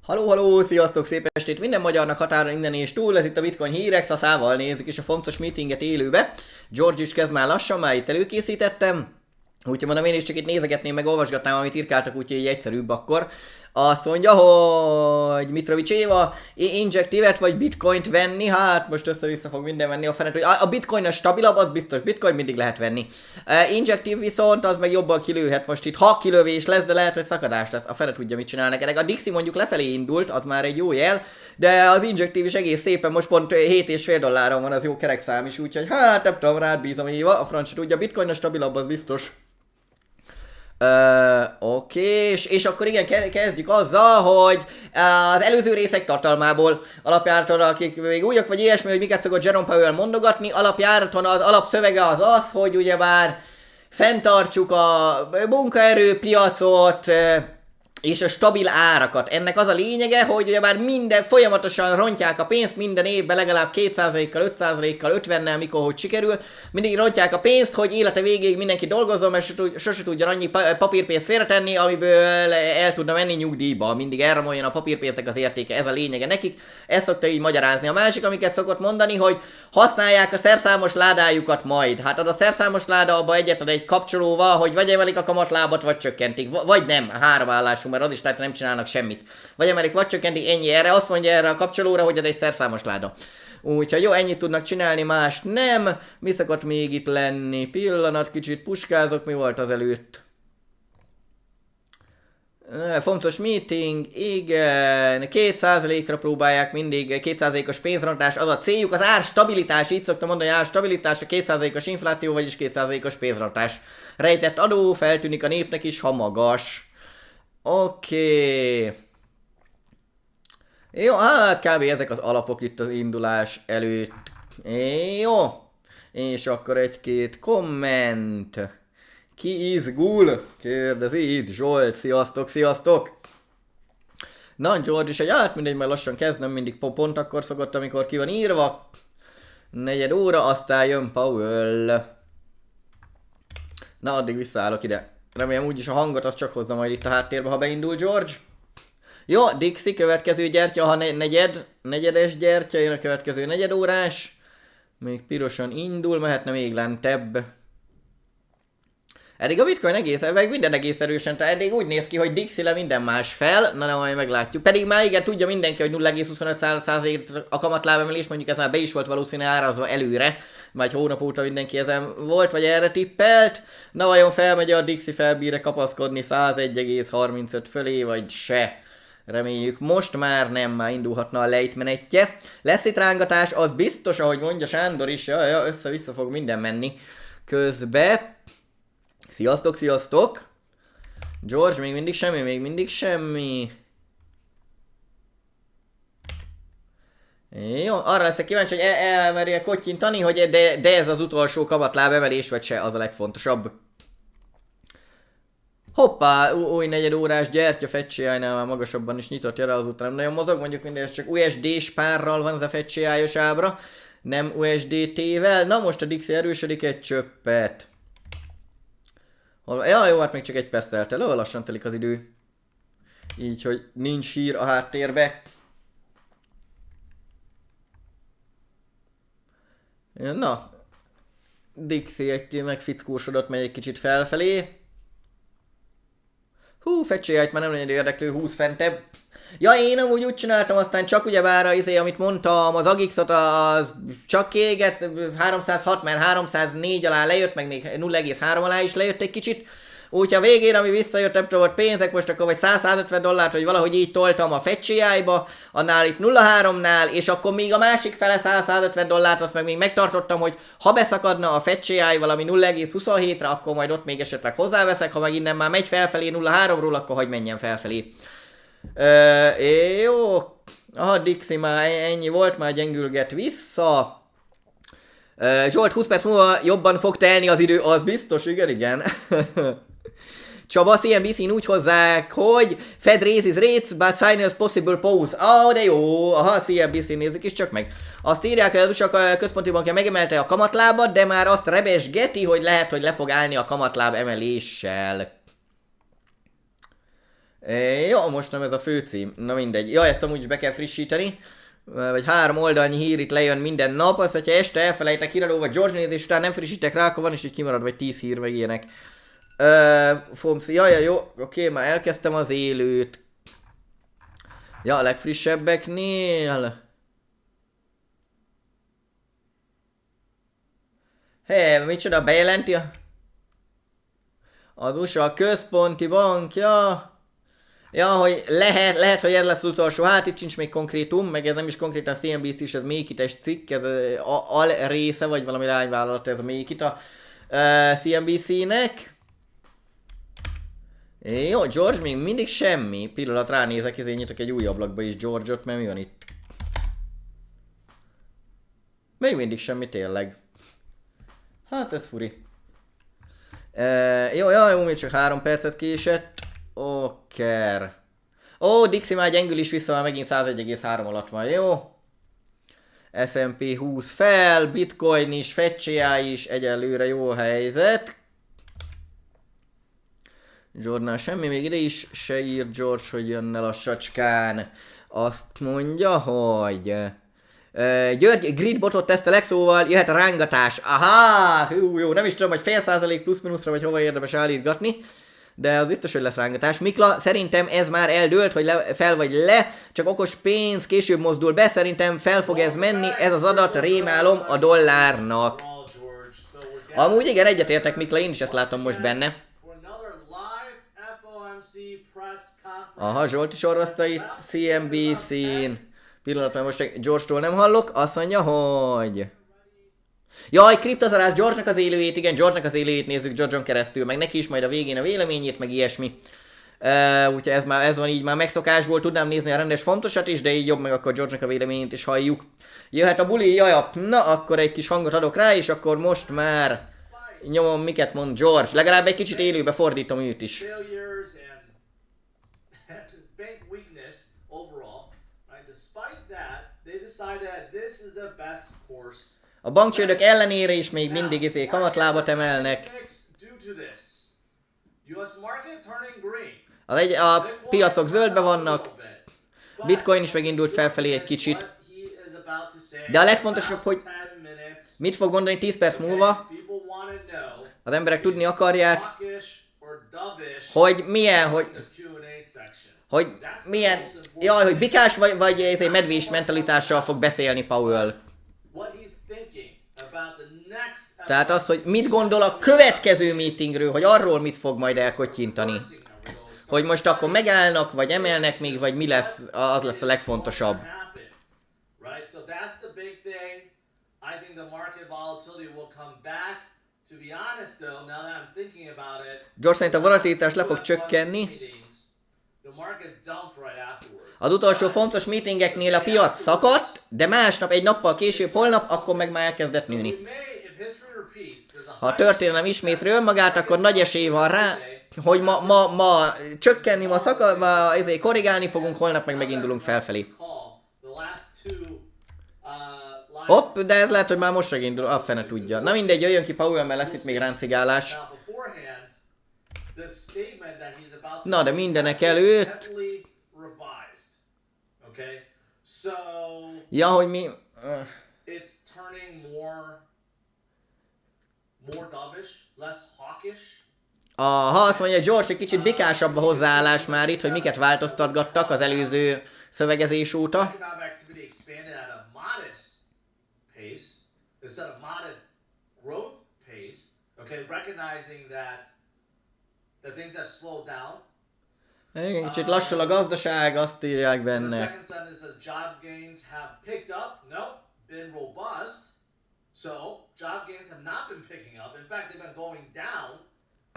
Halló, sziasztok, szép estét minden magyarnak határon innen és túl, ez itt a Bitcoin hírek, szaszával nézzük is a fontos meetinget élőbe. George is kezd már lassan, már itt előkészítettem. Úgyhogy mondom, én is csak itt nézegetném, meg olvasgatnám, amit írkáltak, úgyhogy így egyszerűbb akkor. Azt mondja, hogy Mitrovics Éva, injektívet vagy bitcoint venni, hát most össze-vissza fog minden venni a fenet, hogy a bitcoin a stabilabb, az biztos, bitcoin mindig lehet venni. Injektív viszont az meg jobban kilőhet most itt, ha kilövés lesz, de lehet, hogy szakadás lesz, a fenet tudja, mit csinál neked. A Dixie mondjuk lefelé indult, az már egy jó jel, de az injektív is egész szépen, most pont $7,5 van, az jó kerekszám is, úgyhogy hát nem tudom, rád bízom Éva, a francia tudja, bitcoin a stabilabb, az biztos. Oké, és akkor igen, kezdjük azzal, hogy az előző részek tartalmából alapjáraton, akik még újak vagy ilyesmi, hogy miket szokott Jerome Powell mondogatni, alapjáraton az alapszövege az, hogy ugyebár fenntartsuk a munkaerőpiacot, és a stabil árakat. Ennek az a lényege, hogy ugyebár minden folyamatosan rontják a pénzt, minden évben legalább 2%-kal, 5%-kal, 50-nel, mikor hogy sikerül. Mindig rontják a pénzt, hogy élete végéig mindenki dolgozzon, mert sose tudja annyi papírpénzt félretenni, amiből el tudna menni nyugdíjba. Mindig elromoljon a papírpénznek az értéke, ez a lényege nekik. Ezt szokta így magyarázni. A másik, amiket szokott mondani, hogy használják a szerszámos ládájukat majd. Hát az a szerszámos láda abba egyetlen egy kapcsolóval, hogy vagy emelik a kamatlábat, vagy csökkentik. Vagy nem, három állású, mert az is lehet, nem csinálnak semmit. Vagy emelik, vagy csökkentik, ennyi erre. Azt mondja erre a kapcsolóra, hogy ez egy szerszámos láda. Úgyhogy jó, ennyit tudnak csinálni, más nem. Mi szokott még itt lenni? Pillanat, kicsit puskázok, mi volt az előtt? Fontos meeting, igen, 2%-ra próbálják mindig, 2%-os pénzrontás, az a céljuk, az árstabilitás, így szoktam mondani, árstabilitás, a 2%-os infláció, vagyis 2%-os pénzrontás. Rejtett adó, feltűnik a népnek is, ha magas. Oké. Jó, hát kb. Ezek az alapok itt az indulás előtt. Jó. És akkor egy-két komment. Ki izgul? Kérdezi itt Zsolt. Sziasztok. Na, George is hát mindegy, majd lassan kezdem, mindig pont akkor szokott, amikor ki van írva. 4 óra, aztán jön Powell. Na, addig visszaállok ide. Remélem úgyis a hangot az csak hozza majd itt a háttérbe, ha beindul George. Jó, Dixie, következő gyertya, ha negyedes gyertya, jön a következő negyedórás. Még pirosan indul, mehetne még lentebb. Eddig a bitcoin meg minden egész erősen, tehát eddig úgy néz ki, hogy Dixie-le minden más fel, na majd meglátjuk. Pedig már igen, tudja mindenki, hogy 0,25% a kamatlábemelés, mondjuk ez már be is volt valószínűleg árazva előre, már egy hónap óta mindenki ezen volt, vagy erre tippelt. Na vajon felmegy a Dixie, felbír-e kapaszkodni 101,35 fölé, vagy se? Reméljük, most már nem, már indulhatna a lejtmenetje. Lesz itt rángatás, az biztos, ahogy mondja Sándor is, össze-vissza fog minden menni közbe. Sziasztok! George, még mindig semmi. Jó, arra leszek kíváncsi, hogy elmerje kottyintani, hogy de ez az utolsó kamatláb emelés, vagy se, az a legfontosabb. Hoppá, új negyedórás gyertya FCI-nál már magasabban is nyitott, jara azután nem nagyon mozog, mondjuk mindez csak USD-s párral van ez a FCI-os ábra, nem USDT-vel. Na most a Dixie erősödik egy csöppet. Ja, jó, hát még csak 1 perc telt el, lassan telik az idő. Így, hogy nincs hír a háttérbe. Na, Dixie egy megfickósodott, megy egy kicsit felfelé. FCI-t már nem nagyon érdeklő, 20 fentebb. Ja, én amúgy úgy csináltam, aztán csak ugyebár amit mondtam, az Agixot az csak kiégett, 306, mert 304 alá lejött, meg még 0,3 alá is lejött egy kicsit. Úgyhogy a végén, ami visszajött, nem tudom, pénzek, most akkor vagy $150, vagy valahogy így toltam a FCI-ba, annál itt 0,3-nál, és akkor még a másik fele $150, azt meg még megtartottam, hogy ha beszakadna a FCI valami 0,27-re, akkor majd ott még esetleg hozzáveszek, ha meg innen már megy felfelé 0,3-ról, akkor hagy menjen felfelé. Jó, aha, Dixie már ennyi volt, már gyengülget vissza. Zsolt, 20 perc múlva jobban fog telni az idő, az biztos, igen. Csaba, CNBC-n úgy hozzák, hogy Fed raises rates, but signals possible pause. De jó, aha, CNBC-n nézzük is csak meg. Azt írják, hogy az USA központi bankja megemelte a kamatlábat, de már azt rebesgeti, hogy lehet, hogy le fog állni a kamatláb emeléssel. Jó, most nem ez a főcím. Na mindegy. Ja, ezt amúgy is be kell frissíteni. Vagy 3 oldalnyi hír itt lejön minden nap. Azt, hogyha este elfelejtek híradó, vagy George nézés után nem frissítek rá, akkor van is így kimarad, vagy 10 hír, meg ilyenek. FOMC, jaj, jó, oké, már elkezdtem az élőt. Ja, a legfrissebbeknél. Micsoda, bejelenti az USA központi bankja. Ja, hogy lehet, hogy ez lesz az utolsó. Hát itt sincs még konkrétum, meg ez nem is konkrétan CNBC is, ez még itt egy cikk, ez al része, vagy valami lányvállalat, ez még itt a CNBC-nek. Jó, George még mindig semmi. Pillanat, ránézek, ezért nyitok egy új ablakba is George-ot, mert mi van itt? Még mindig semmi, tényleg. Hát ez furi. Jó, még csak 3 percet késett. Oké. Dixie már gyengül is vissza, már megint 101,3 alatt van, jó? S&P 20 fel, Bitcoin is, FCA is, egyelőre jó helyzet. George-nál semmi, még ide is se ír George, hogy jönne lassacskán. Azt mondja, hogy... György gridbotot tesztelek, szóval jöhet a rángatás. Aha! Jó, nem is tudom, hogy fél százalék plusz-minuszra, vagy hova érdemes állítgatni. De az biztos, hogy lesz rángatás. Mikla, szerintem ez már eldőlt, hogy fel vagy le, csak okos pénz később mozdul be, szerintem fel fog ez menni, ez az adat, rémálom a dollárnak. Amúgy igen, egyetértek Mikla, én is ezt látom most benne. Aha, Zsolt is orvaszta itt CNBC-n. Pillanatban most George-tól nem hallok, azt mondja, hogy... Jaj, kriptozarász George-nak az élőjét, igen, George-nak az élőjét nézzük George-on keresztül, meg neki is majd a végén a véleményét, meg ilyesmi. Úgyhogy ez van így már megszokásból, tudnám nézni a rendes fontosat is, de így jobb meg akkor George-nak a véleményét is halljuk. Jöhet a buli, jaj, na akkor egy kis hangot adok rá, és akkor most már nyomom, miket mond George. Legalább egy kicsit élőbe fordítom őt is. A bankcsődök ellenére is még mindig kamatlábat emelnek. A piacok zöldbe vannak. Bitcoin is megindult felfelé egy kicsit. De a legfontosabb, hogy mit fog mondani 10 perc múlva. Az emberek tudni akarják, hogy milyen, hogy milyen, jaj, hogy bikás vagy egy medvés mentalitással fog beszélni Powell. Tehát az, hogy mit gondol a következő meetingről, hogy arról mit fog majd elkottyintani. Hogy most akkor megállnak, vagy emelnek még, vagy mi lesz, az lesz a legfontosabb. George szerint a volatilitás le fog csökkenni. Az utolsó fontos meetingeknél a piac szakadt, de másnap, egy nappal később, holnap, akkor meg már elkezdett nőni. Ha a történelem ismétli önmagát, akkor nagy esély van rá, hogy ma csökkenni, ezért korrigálni fogunk, holnap meg megindulunk felfelé. Hopp, de ez lehet, hogy már most megindul, a fene tudja. Na mindegy, jöjjön ki Powell, mert lesz itt még ráncigálás. Na, de mindenek előtt... Ja, hogy mi... Aha, azt mondja, George egy kicsit bikásabb a hozzáállás már itt, hogy miket változtatgattak az előző szövegezés óta. Kicsit lassul a gazdaság, azt írják benne.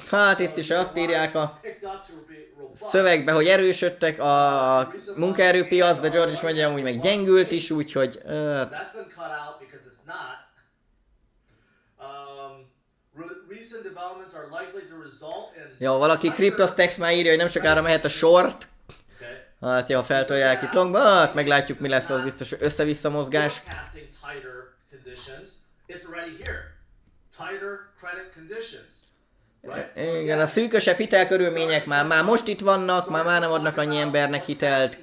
Hát itt is azt írják a szövegbe, hogy erősödtek a munkaerőpiac, de George is mondja, amúgy meg gyengült is, úgyhogy... Ja, valaki Kriptostex már írja, hogy nem sokára mehet a short. Hát ja, feltolják itt longba, hát meglátjuk mi lesz, az biztos össze-vissza mozgás. Igen, a szűkösebb hitelkörülmények már most itt vannak, már nem adnak annyi embernek hitelt.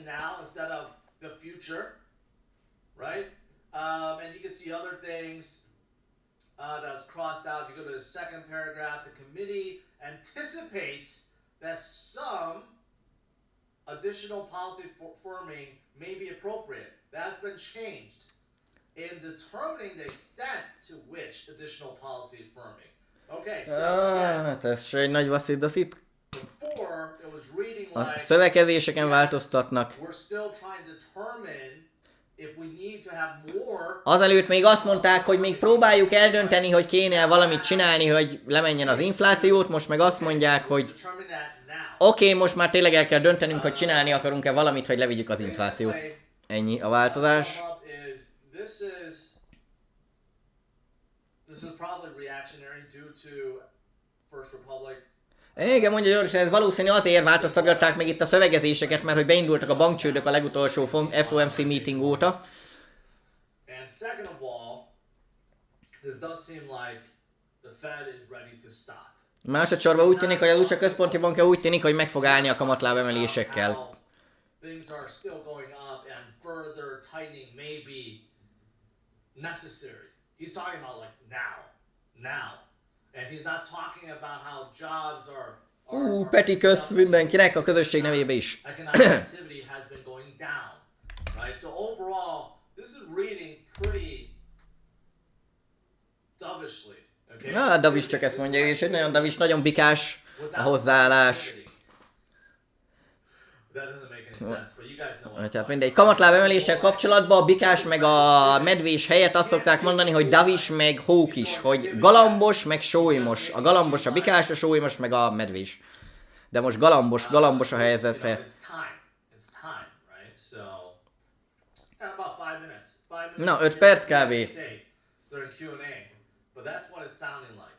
Right? And you can see other things that's crossed out. If you go to the second paragraph, the committee anticipates that some additional policy forming may be appropriate. That's been changed in determining the extent to which additional policy firming. Okay, so hát ez se egy nagy vaszídaszít. before it was reading A like szövegezéseken változtatnak. we're still trying to determine if we need to have more. Azelőtt még azt mondták, hogy még próbáljuk eldönteni, hogy kéne valamit csinálni, hogy lemenjen az inflációt, most meg azt mondják, hogy oké, most már tényleg el kell döntenünk, hogy csinálni akarunk-e valamit, hogy levigyük az inflációt. Ennyi a változás. This is probably reactionary due to First Republic. Igen, mondja George, ez valószínű azért változtatták meg itt a szövegezéseket, mert hogy beindultak a bankcsődök a legutolsó FOMC meeting óta. And second of all, this does seem like the Fed is ready to stop. Másodszorban úgy tűnik, hogy az USA központi bankja úgy tűnik, hogy meg fog állni a kamatláb emelésekkel. Things are still going up and further tightening may be necessary. He's talking about like now. And he's not talking about how jobs are Peti kösz mindenkinek, a közösség nevébe is. economic activity has been going down, right? So overall, this is reading pretty dovishly, okay? Davis csak ezt mondja, és egy nagyon Davis, nagyon bikás a hozzáállás. That doesn't make any sense, but you guys know what. Tehát mindegy. Kamatláb emeléssel kapcsolatban a bikás meg a medvés helyett azt szokták mondani, hogy davis meg hókis, hogy galambos meg sólymos. A galambos a bikás, a sólymos meg a medvés. De most galambos a helyzete. It's time, right? So, about 5 minutes. 5 minutes. Na, 5 perc kb. During Q&A, but that's what it's sounding like.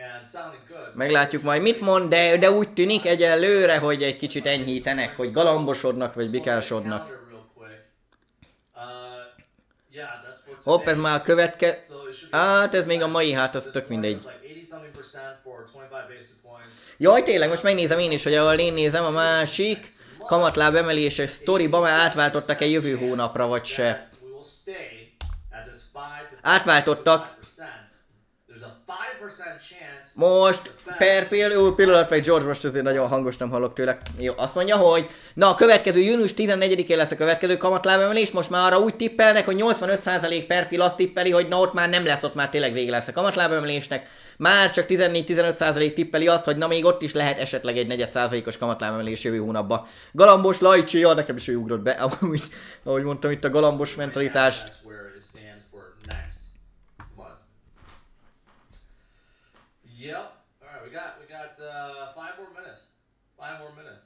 And sounding good. Meglátjuk majd mit mond, de úgy tűnik egyelőre, hogy egy kicsit enyhítenek, hogy galambosodnak vagy bikásodnak. Hopp, ez már a következő. Hát ez még a mai, hát az tök mindegy. Jaj, tényleg, most megnézem én is, hogy ahol én nézem, a másik kamatláb emeléses sztoriba már átváltottak-e jövő hónapra, vagy se. Átváltottak. Most per pillanat, meg George most azért nagyon hangos, nem hallok tőle. Jó, azt mondja, hogy na a következő június 14-én lesz a következő kamatlábemelés, most már arra úgy tippelnek, hogy 85% per pill azt tippeli, hogy na ott már nem lesz, ott már tényleg vége lesz a kamatlábemelésnek. Már csak 14-15% tippeli azt, hogy na még ott is lehet esetleg egy 4%-os kamatlábemelés jövő hónapban. Galambos Lajcsi, nekem is ő ugrott be, ahogy mondtam itt a galambos mentalitást. Yep. All right, we got 5 more minutes. 5 more minutes.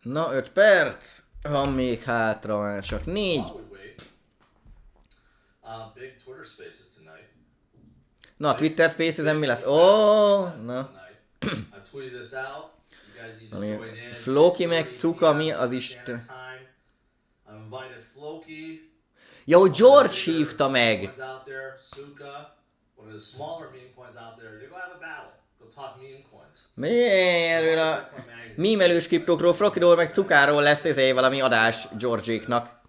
Na, 5 perc. Van még hátra, már csak 4. Big Twitter Spaces tonight. Na, Twitter Spaces-en mi lesz? Na. I tweeted this out. You guys need to join in. Floki meg Cuka, mi az Isten? I've invited Floki. Jó, George hívta meg. Out there, Suka. One of the smaller meme coins out there, they're gonna have a battle. Go talk meme coins. Mi erről a mímelős kriptókról, Flokiról meg Cukáról lesz ezért valami adás George-éknak.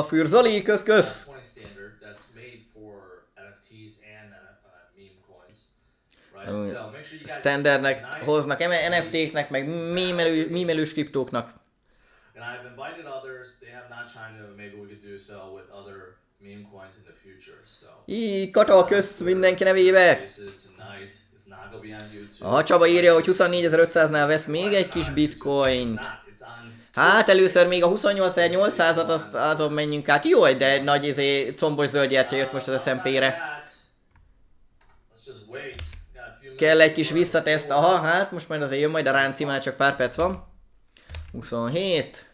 Fűr Zoli, kösz! Standardnek hoznak NFT-knek, meg mímelős kriptóknak. And I've invited others. They have not chimed in, but maybe we could do so with other meme coins in the future. So. Kata, kösz mindenki nevébe! A Csaba írja, hogy 24.500-nál vesz még egy kis bitcoint. Hát először még a 28.800-at azon menjünk át. Jó, de nagy combos zöld gyertya jött most az SMP-re. Kell egy kis visszateszt. Aha, hát most majd azért jön majd a ránci, már csak pár perc van. 27.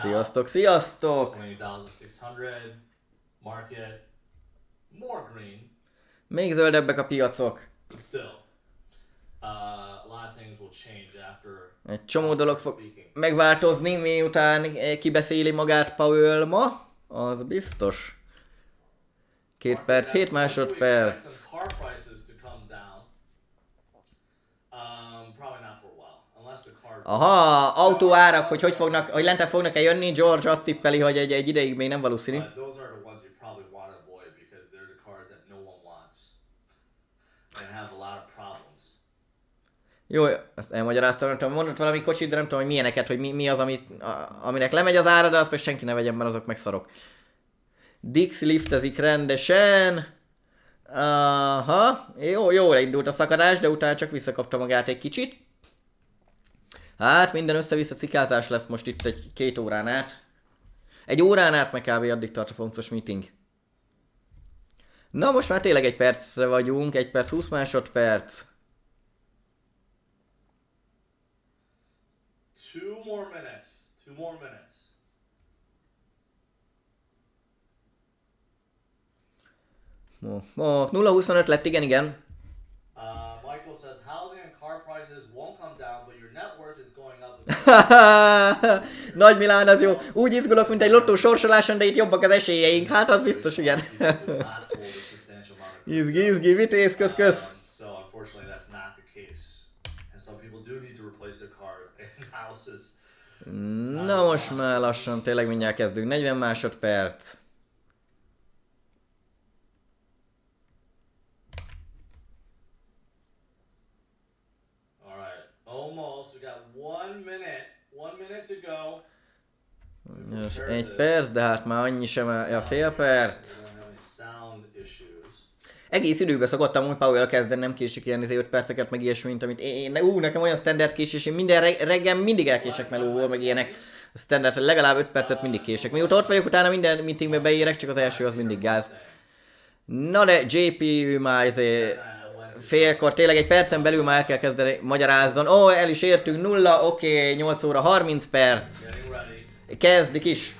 Sziasztok, sziasztok! Még zöldebbek a piacok. A lot of things will change after Egy csomó dolog fog megváltozni, miután kibeszéli magát Powell ma, az biztos. 2 perc, 7 másodperc. Aha, autóárak, hogy fognak, hogy lentebb fognak-e jönni, George azt tippeli, hogy egy ideig még nem valószínű. Jó, ezt elmagyaráztam, nem tudom, mondott valami kocsit, de nem tudom, hogy milyeneket, hogy mi az, aminek lemegy az ára, de azt meg senki ne vegyen, mert azok meg szarok. Dix liftezik rendesen. Aha, jól indult a szakadás, de utána csak visszakapta magát egy kicsit. Hát minden össze-vissza cikázás lesz most itt egy 2 órán át. Egy órán át meg kb. Addig tart a fontos meeting. Na most már tényleg 1 percre vagyunk, 1 perc 20 másodperc. 2 more minutes. 2 more minutes. Mo 0-25 lett, igen. Michael says housing and car prices won't come down, but your net worth is going up. Nagy Milán, az jó. Úgy izgulok, mint egy lottó sorsoláson, de itt jobbak az esélyeink. Hát az biztos, igen. Izgi, vitéz, kösz. So unfortunately that's not the case. And some people do need to replace their car and houses. Na most már lassan, tényleg mindjárt kezdünk. 40 másodperc. Almost. We got 1 minute. 1 minute to go. Most 1 perc, de hát már annyi sem a fél perc. Egész időben szokottam úgy Powell kezdeni, nem késik ilyen 5 perceket, meg ilyesmi, mint amit én. Nekem olyan standard késés, én minden reggel mindig elkések melóból, meg ilyenek. A standard, legalább 5 percet mindig kések. Mióta ott vagyok, utána minden meetingbe beérek, csak az első az mindig gáz. Na de JP már félkor, tényleg 1 percen belül már el kell kezdeni magyarázzon. El is értünk, 0, oké, 8 óra 30 perc. Kezdik is.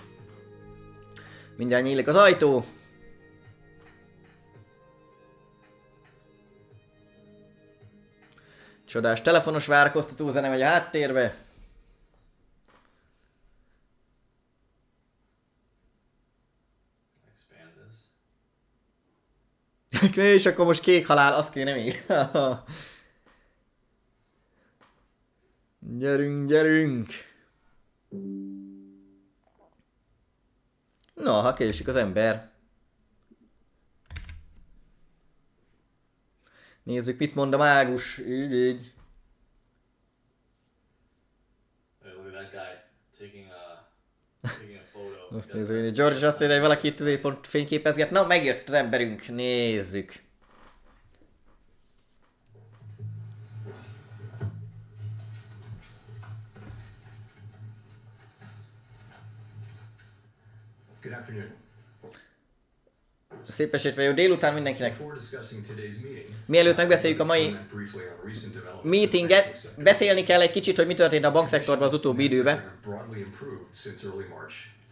Mindjárt nyílik az ajtó. Csodás telefonos várakoztató zene megy a háttérbe. És akkor most kék halál, azt kéne még. Gyerünk. Na, ha késik az ember. Nézzük, mit mond a mágus. Így. Azt nézzük, hogy George azt mondja, hogy valaki itt pont fényképezget. Na, megjött az emberünk. Nézzük. Good afternoon. Szép estét vagy, jó délután mindenkinek. Mielőtt megbeszéljük a mai meetinget, beszélni kell egy kicsit, hogy mi történt a bankszektorban az utóbbi időben.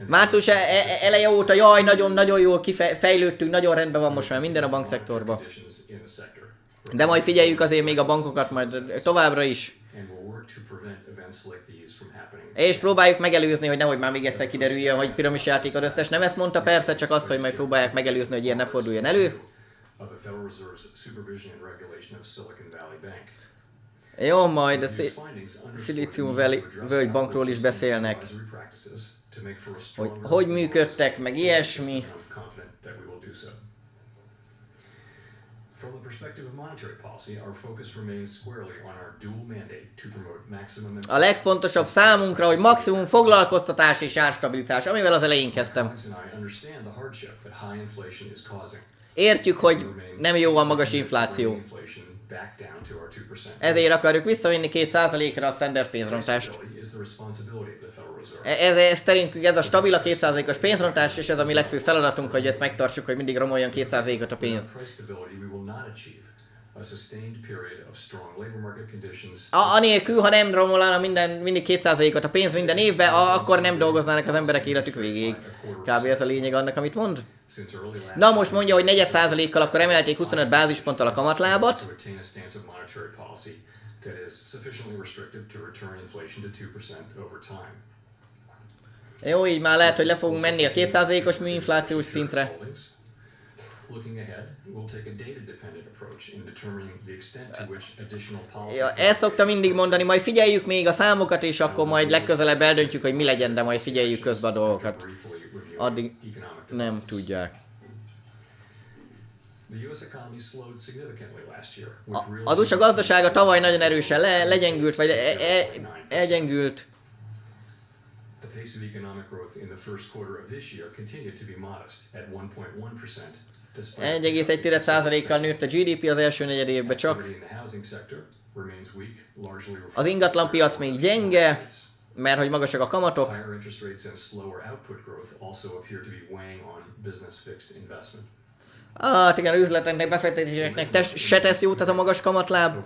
Március eleje óta, jaj, nagyon jól kifejlődtünk, nagyon rendben van most már minden a bankszektorban. De majd figyeljük azért még a bankokat majd továbbra is. És próbáljuk megelőzni, hogy nehogy már még egyszer kiderüljön, hogy piramis játék az összes. Nem ezt mondta persze, csak azt, hogy majd próbálják megelőzni, hogy ilyen ne forduljon elő. Jó, majd a Silicon Valley bankról is beszélnek. Hogy működtek, meg ilyesmi. From the perspective of monetary policy, our focus remains squarely on our dual mandate to promote maximum. A legfontosabb számunkra, hogy maximum foglalkoztatás és árstabilitás, amivel az elején kezdtem. Értjük, hogy nem jó a magas infláció. Ezért akarjuk visszavinni 2%-ra a standard pénzrontást. Ez szerintünk ez a stabil, a 2%-os pénzrontás, és ez a mi legfőbb feladatunk, hogy ezt megtartsuk, hogy mindig romoljon 2%-ot a pénz. Anélkül, ha nem romolna mindig 2%-ot a pénz minden évben, akkor nem dolgoznának az emberek életük végéig. Kb. Ez a lényeg annak, amit mond. Na most mondja, hogy 4%-kal akkor emelték 25 bázisponttal a kamatlábat. that is sufficiently restrictive to return inflation to 2% over time. Jó, így már lehet, hogy le fogunk menni a 2%-os műinflációs szintre. Looking ahead, we'll take a data-dependent approach in determining the extent to which additional policy. Ja, ezt szoktam mindig mondani, majd figyeljük még a számokat, és akkor majd legközelebb eldöntjük, hogy mi legyen, de majd figyeljük közben a dolgokat. Addig nem tudják. Az USA gazdasága tavaly nagyon erősen legyengült, vagy elgyengült. The pace of economic growth in the first quarter of this year continued to be modest at 1.1%. 1,1%-kal nőtt a GDP az első negyedévben csak. Az ingatlanpiac még gyenge, mert hogy magasak a kamatok. Igen, üzleteknek, befektetéseknek se tesz jót ez a magas kamatláb.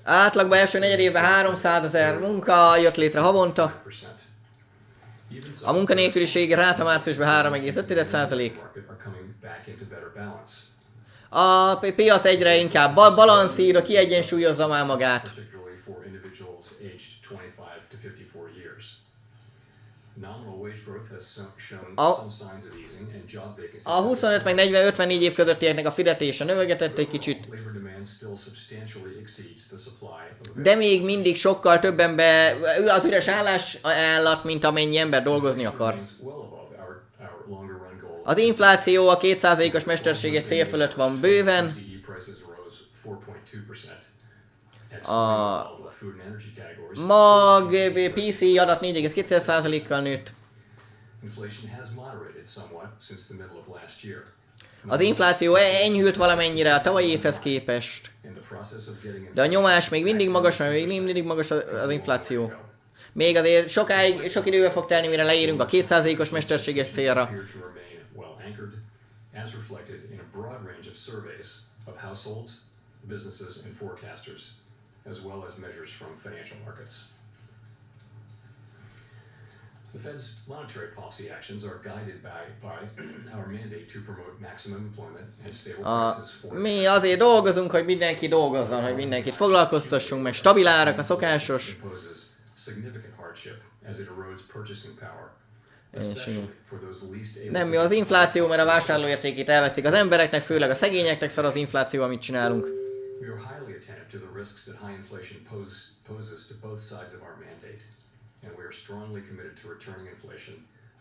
Átlagban első negyedévben 300 000 munka jött létre havonta. A munkanélküliségi ráta márciusban 3,5%. A piac egyre inkább balanszír, kiegyensúlyozza már magát. A 25 meg 40-54 év közöttieknek a fizetése növegetett egy kicsit. De még mindig sokkal több ember az üres állásállat, mint amennyi ember dolgozni akar. Az infláció a 2%-os mesterséges cél fölött van bőven. A mag PC adat 4,2%-kal nőtt. Az infláció enyhült valamennyire a tavalyi évhez képest. De a nyomás még mindig magas, mert még mindig magas az infláció. Még azért sok időbe fog telni, mire leérünk a 2%-os mesterséges célra. As well as measures from financial markets. The Fed's monetary policy actions are guided by our mandate to promote maximum employment and stable prices for. Mi azért dolgozunk, hogy mindenki dolgozzon, hogy mindenkit foglalkoztassunk, meg stabil árak a szokásos. Nem, mi az infláció, mert a vásárlóértékét elvesztik az embereknek, főleg a szegényeknek szar az infláció, amit csinálunk. We are highly attentive to the risks that high inflation poses to both sides of our mandate, and we are strongly committed to returning inflation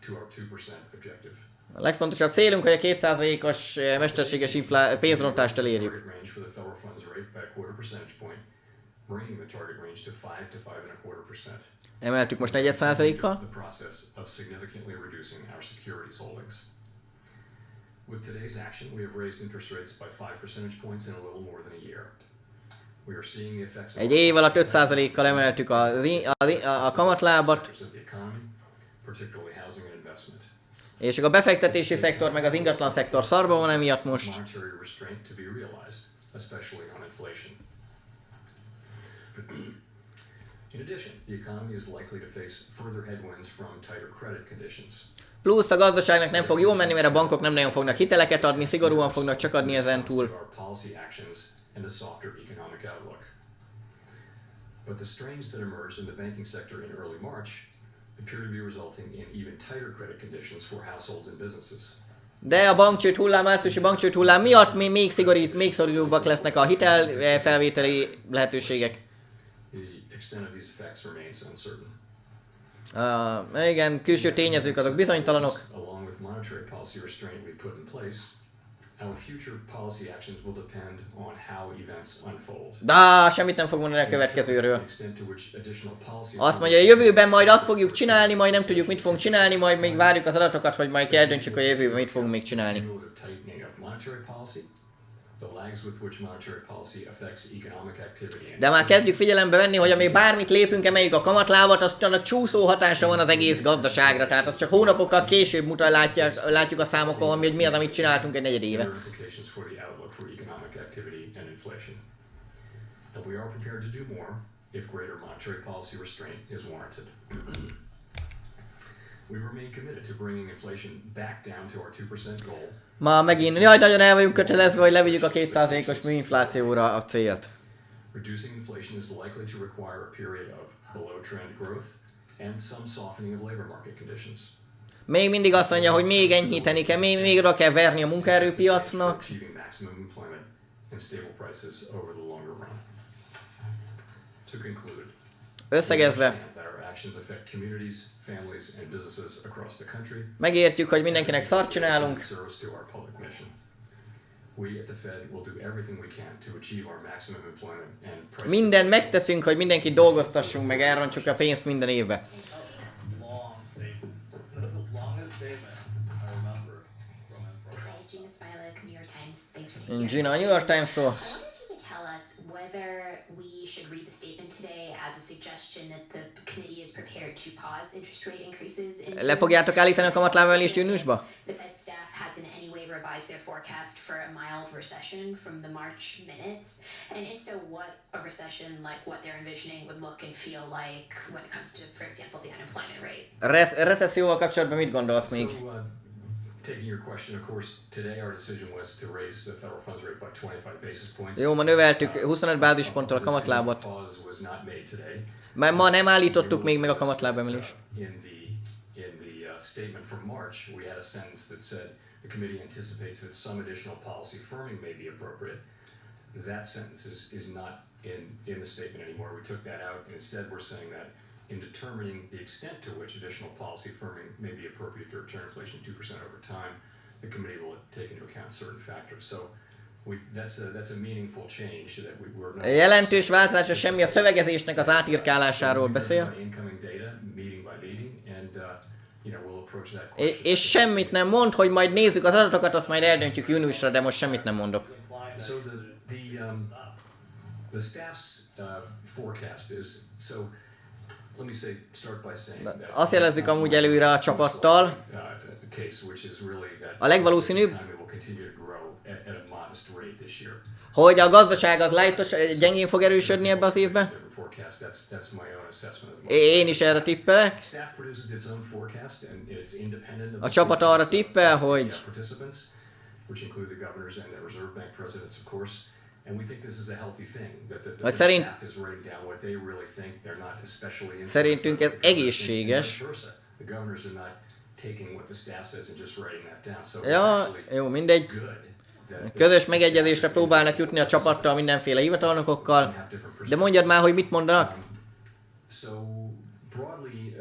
to our 2% objective. A legfontosabb célunk, hogy a 2%-os mesterséges pénzrontást elérjük. Emeltük most 4%-kal. With today's action, we have raised interest rates by 5 percentage points in a little more than a year. We are seeing the effects. Egy év alatt 5%-kal emeltük a kamatlábat. És a befektetési szektor meg az ingatlan szektor szarban van emiatt most. In addition, the economy is likely to face further headwinds from tighter credit conditions. Plusz a gazdaságnak nem fog jól menni, mert a bankok nem nagyon fognak hiteleket adni, szigorúan fognak csak adni ezen túl. But the strains that emerged in the banking sector in early March appear to be resulting in even tighter credit conditions for households and businesses. De a bankcsőd hullám, márciusi bankcsőd hullám miatt még szigorúbbak lesznek a hitelfelvételi lehetőségek. The extent of these effects remains uncertain. Igen, külső tényezők azok bizonytalanok. De semmit nem fog mondani a következőről. Azt mondja, a jövőben majd azt fogjuk csinálni, majd nem tudjuk mit fogunk csinálni, majd még várjuk az adatokat, hogy majd eldöntsük a jövőben mit fogunk még csinálni. De már kezdjük figyelembe venni, hogy amíg bármit lépünk, emeljük a kamatlábat, az annak csúszó hatása van az egész gazdaságra, tehát az csak hónapokkal később látjuk a számokon, hogy mi az, amit csináltunk egy negyed éve. We remain committed to bringing inflation back down to our 2% goal. Ma megint, jaj, nagyon el vagyunk kötelezve, hogy levigyük a 2%-os inflációra a célt. Reducing inflation is likely to require a period of below trend growth and some softening of labor market conditions. Még mindig azt mondja, hogy még enyhíteni kell, még oda kell verni a munkaerőpiacnak. Achieving maximum employment and stable prices over the longer run. To conclude, Összegezve, megértjük, hogy mindenkinek szart csinálunk. Mindent megteszünk, hogy mindenkit dolgoztassunk, meg elrontsuk a pénzt minden évben. Gina, a New York Times-tól. Whether we should read the statement today as a suggestion that the committee is prepared to pause interest rate increases. Le fogjátok állítani a kamatlábemelést júniusba? The Fed staff has in any way revised their forecast for a mild recession from the March minutes, and if so, what a recession like what they're envisioning would look and feel like when it comes to, for example, the unemployment rate. Recesszióval kapcsolatban mit gondolsz még? Taking your question, of course, today our decision was to raise the federal funds rate by 25 basis points. Jó, ma növeltük 25 bázisponttal a kamatlábat. Ma nem állítottuk még meg a kamatlábemelést. In the statement from March, we had a sentence that said the committee anticipates that some additional policy firming may be appropriate. That sentence is not in the statement anymore. We took that out, and instead we're saying that in determining the extent to which additional policy firming may be appropriate to return inflation 2% over time, the committee will take into account certain factors. So that's a meaningful change that we're not. Jelentős változás, semmi a szövegezésnek az átírkálásáról beszél. És semmit nem mond, hogy majd nézzük az adatokat, azt majd eldöntjük júniusra, de most semmit nem mondok. So the staff's forecast is azt jelezzük amúgy előre a csapattal. A legvalószínűbb, hogy a gazdaság az lájtos, gyengén fog erősödni ebbe az évbe. Én is erre tippelek. A csapat arra tippel, hogy And we think this is a healthy thing, that the staff is writing down what they really think. They're not especially szerintünk ez egészséges. The governors are not taking what the staff says and just writing that down. So ja, jó, mindegy. Közös megegyezésre próbálnak jutni a csapattal, mindenféle hivatalnokokkal. De mondjad már, hogy mit mondanak? So broadly,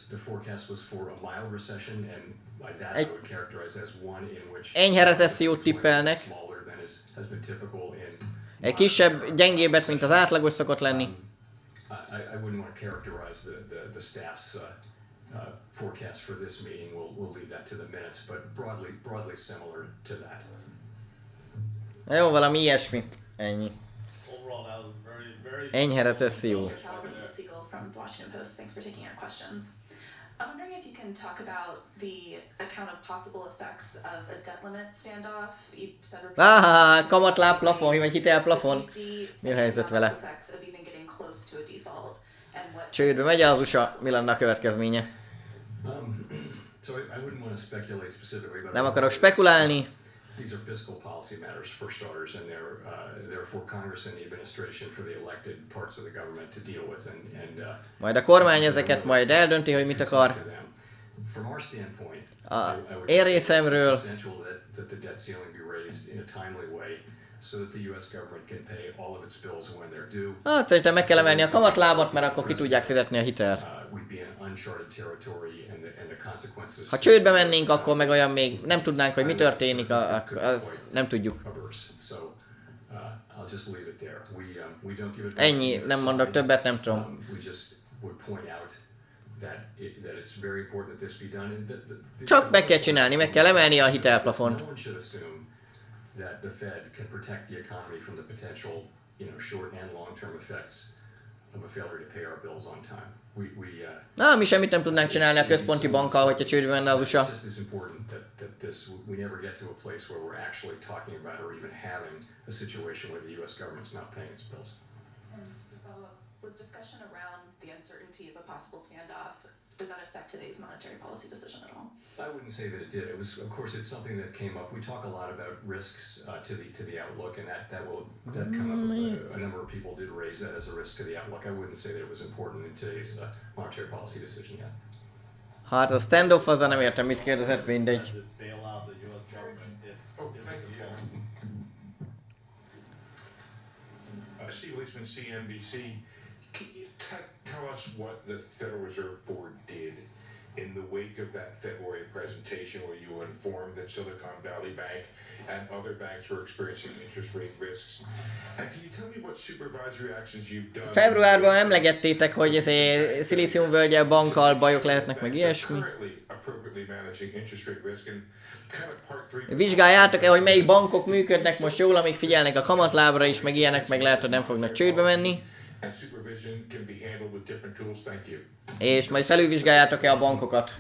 the forecast was for a mild recession, and by that I would characterize as one in which enyhe recessziót tippelnek. Egy kisebb, gyengébbet, mint az átlagos szokott lenni. I wouldn't want to characterize the staff's forecast for this meeting. We'll leave that to the minutes, but broadly similar to that. Jó, valami ilyesmit. Ennyi. Enyhe recesszió. I'm wondering if you can talk about the account of possible effects of a debt limit standoff. You said kamatláb plafon, vagy hitelplafon. Mi a helyzet vele? Csődbe megy az USA, mi lenne a következménye? Nem akarok spekulálni. These are fiscal policy matters for starters, and they're for Congress and the administration, for the elected parts of the government to deal with, and majd a kormány ezeket majd eldönti, hogy mit akar. From our standpoint, én részemről that the debt ceiling be raised in a timely way, so that the US government can pay all of its bills when they're due. Hát szerintem meg kell emelni a kamatlábat, mert akkor ki tudják fizetni a hitelt. Ha csődbe mennénk, akkor meg olyan még nem tudnánk, hogy mi történik, nem tudjuk. Ennyi, nem mondok többet, nem tudom. Csak meg kell csinálni, meg kell emelni a hitelplafont. Na, mi semmit nem tudnánk csinálni a központi bankkal, hogyha csődbe menne az USA. Was discussion around the uncertainty of a possible standoff did that affect today's monetary policy decision at all? I wouldn't say that it did. It was, of course, it's something that came up. We talk a lot about risks to the outlook, and that come up. A number of people did raise that as a risk to the outlook. I wouldn't say that it was important in today's monetary policy decision yet. Hát a standoff az nem értem, mit kérdezett, mindegy. Bail out the U.S. government if Thank you. Steve Leisman, CNBC. Can you tell us what the Federal Reserve Board did in the wake of that February presentation where you were informed that Silicon Valley Bank and other banks were experiencing interest rate risks? And can you tell me what supervisory actions you've done? Februárban emlegettétek, hogy ez szilíciumvölgyel, bankkal bajok lehetnek, meg ilyesmi. Vizsgáljátok-e, hogy melyik bankok működnek most jól, amíg figyelnek a kamatlábra is, meg ilyenek, meg lehet, hogy nem fognak csődbe menni. És majd felülvizsgáljátok-e a bankokat.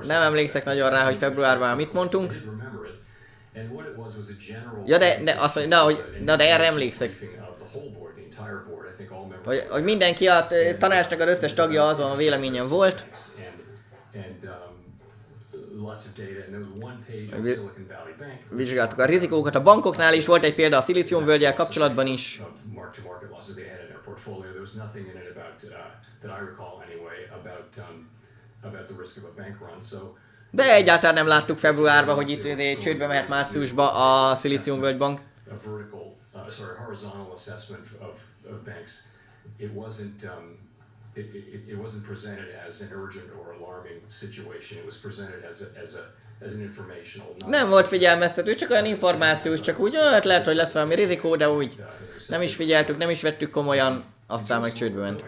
Nem emlékszek nagyon rá, hogy februárban mit mondtunk. Ja, de azt mondja, de erre emlékszek. Hogy mindenki a tanácsnak az összes tagja azon a véleményen volt. Vizsgáltuk a rizikókat. A bankoknál is volt egy példa a szilíciumvölgyel kapcsolatban is. De egyáltalán nem láttuk februárban, hogy itt csődbe mehet márciusba a szilíciumvölgy bank. It wasn't presented as an urgent or alarming situation. It was presented as an informational. Nem volt figyelmeztető, csak olyan információs, csak úgy, hát lehet, hogy lesz valami rizikó, de úgy nem is figyeltük, nem is vettük komolyan, aztán meg csődbe ment.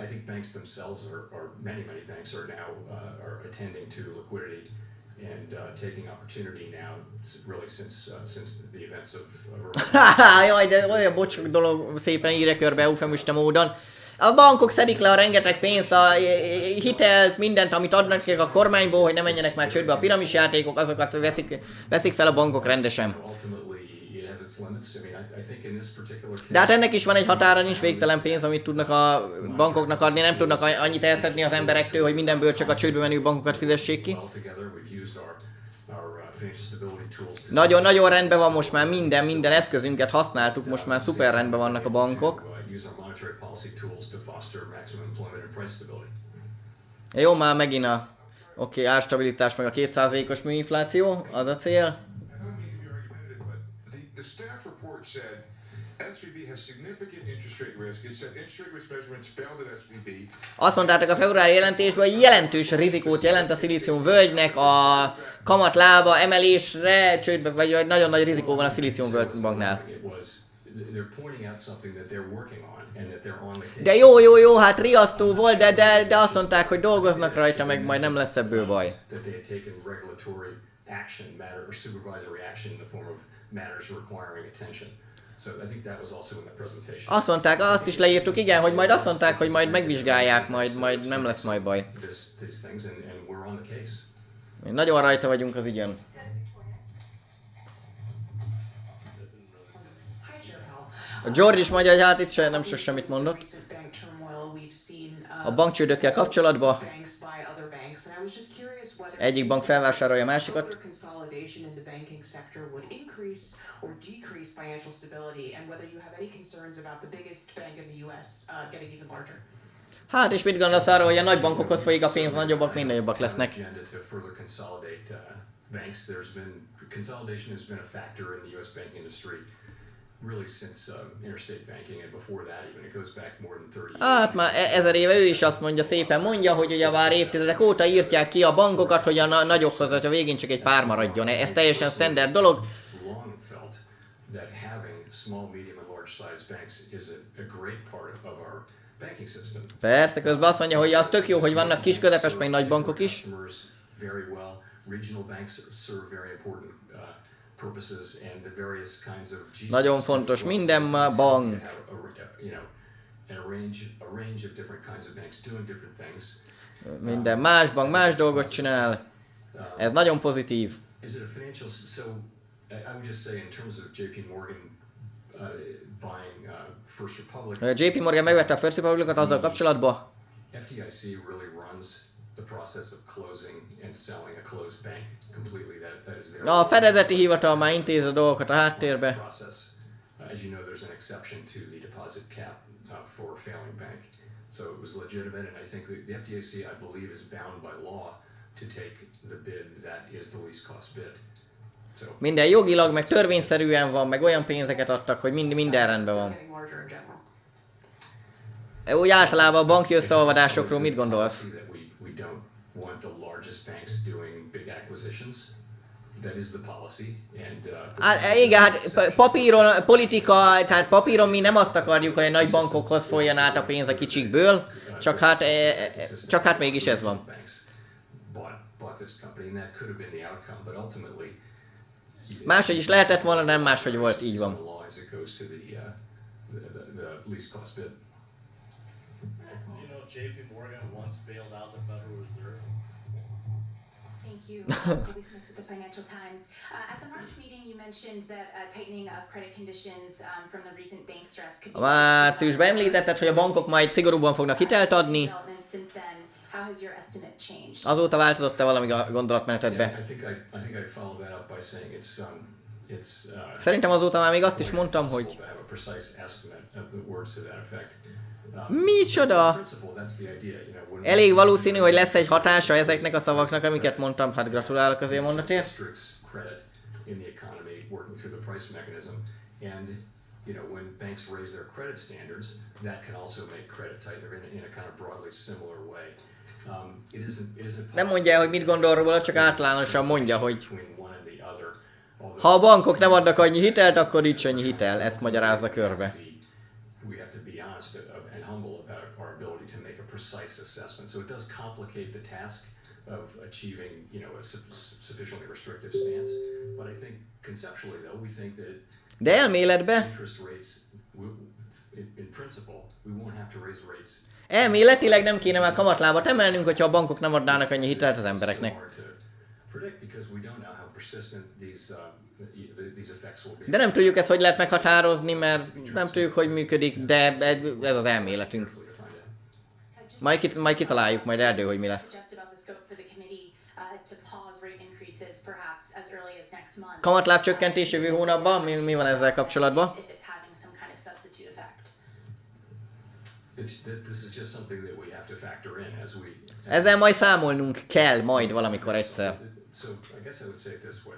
I think banks themselves are many banks are now are attending to liquidity and taking opportunity now, really since the events of. Jaj, de olyan bocs dolog szépen írja körbe eufemista módon. A bankok szedik le a rengeteg pénzt, a hitelt, mindent, amit adnak nekik a kormányból, hogy ne menjenek már csődbe a piramisjátékok, azokat veszik fel a bankok rendesen. De hát ennek is van egy határa, nincs végtelen pénz, amit tudnak a bankoknak adni, nem tudnak annyit elszedni az emberektől, hogy mindenből csak a csődbe menő bankokat fizessék ki. Nagyon rendben van most már minden eszközünket használtuk, most már szuper rendben vannak a bankok. Jó, már megint a árstabilitás meg a 2%-os műinfláció, az a cél. Azt mondtátok a februári jelentésben, hogy jelentős rizikót jelent a szilíciumvölgynek a kamatlába emelésre, csődbe, vagy nagyon nagy rizikó van a szilíciumvölgybanknál. De jó, hát riasztó volt, de azt mondták, hogy dolgoznak rajta, meg majd nem lesz ebből baj. Azt mondták, azt is leírtuk, igen, hogy majd azt mondták, hogy majd megvizsgálják, majd nem lesz majd baj. Nagyon rajta vagyunk az ügyen. A George is mondja, hogy hát itt nem sok semmit mondott. A bankcsődökkel kapcsolatban egyik bank felvásárolja a másikat. Hát és mit gondolsz arról, hogy a nagy bankokhoz folyik a pénz, nagyobbak még nagyobbak lesznek? Hát már 1000 éve ő is azt mondja, szépen mondja, hogy ugye már évtizedek óta írtják ki a bankokat, hogy a nagyokhoz, hogy a végén csak egy pár maradjon. Ez teljesen standard dolog. Persze, közben azt mondja, hogy az tök jó, hogy vannak kis, közepes, meg nagy bankok is. Nagyon fontos, minden bank. Minden más bank más dolgot csinál. Ez nagyon pozitív. buying First Republic. JP Morgan megvette a First Republicot azzal kapcsolatban. FDIC really runs the process of closing and selling a closed bank completely. That is their A fedezeti hivatal már intéz a dolgokat a háttérbe. process. As you know, there's an exception to the deposit cap for a failing bank. So it was legitimate, and I think the FDIC, I believe, is bound by law to take the bid that is the least cost bid. So Minden jogilag, meg törvényszerűen van, meg olyan pénzeket adtak, hogy minden rendben van. Getting larger in general. Úgy általában a banki összeolvadásokról mit gondolsz? that we don't want the largest banks doing big acquisitions. That is the policy, and Igen, hát papíron, politika, tehát papíron mi nem azt akarjuk, hogy a nagy bankokhoz folyjon át a pénz a kicsikből, csak hát mégis ez van. bought this company, and that could have been the outcome, but ultimately Máshogy is lehetett volna, nem máshogy volt, így van. the law as it goes to the least cost bid. You know, JP Morgan once bailed out the Federal Reserve. Thank you. Debbie Smith with the Financial Times. At the March meeting, you mentioned that tightening of credit conditions from the recent bank stress could be... Márciusban említetted, hogy a bankok majd szigorúbban fognak hitelt adni. Since then, how has your estimate changed? Azóta változott-e valami a gondolatmenetedbe? I think I followed that up by saying it's Szerintem azóta már még azt is mondtam, hogy to have a precise estimate of the words to that effect. micsoda? In principle, that's the idea, you know, when Elég valószínű, hogy lesz egy hatása ezeknek a szavaknak, amiket mondtam, hát gratulálok azért mondatért. restricts credit in the economy working through the price mechanism, and you know when banks raise their credit standards, that can also make credit tighter in a kind of broadly similar way. It isn't Nem mondja el, hogy mit gondol róla, csak általánosan mondja, hogy between one and the other. ha a bankok nem adnak annyi hitelt, akkor nincs annyi hitel. Ezt magyarázza körbe. We have to be honest and humble about our ability to make a precise assessment. So it does complicate the task of achieving, you know, a sufficiently restrictive stance. But I think conceptually, though, we think that De elméletben, interest rates, in principle, we won't have to raise rates. elméletileg nem kéne már kamatlábat emelnünk, hogyha a bankok nem adnának annyi hitelt az embereknek. Hard to predict because we don't know how persistent these effects will be. De nem tudjuk ezt, hogy lehet meghatározni, mert nem tudjuk, hogy működik, de ez az elméletünk. Majd kitaláljuk, majd erdő, hogy mi lesz. Suggest about the scope for the committee to pause rate increases perhaps as early as next month. Kamatláb csökkentés jövő hónapban, mi van ezzel kapcsolatban? If it's having some kind of substitute effect. This is just something that we have to factor in as we. Ezzel majd számolnunk kell majd valamikor egyszer. So I guess I would say it this way.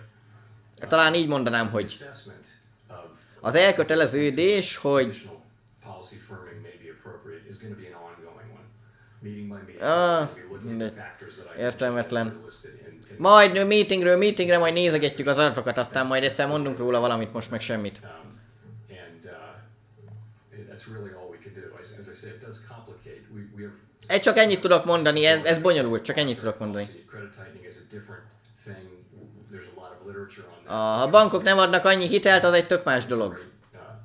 Talán így mondanám, hogy Assessment of az elköteleződés, hogy additional policy firming may be appropriate is going to be an ongoing one. Meeting by meeting. Ah, we'll be looking at the factors that I értelmetlen. mentioned that are listed in majd meetingről meetingre majd nézegetjük az adatokat, aztán majd egyszer mondunk róla valamit, most meg semmit. That's really all we can do. As I say, it does complicate. We have Csak ennyit tudok mondani, ez bonyolult, csak ennyit tudok mondani. credit tightening is a different thing. There's a lot of literature on that. Ha a bankok nem adnak annyi hitelt, az egy tök más dolog.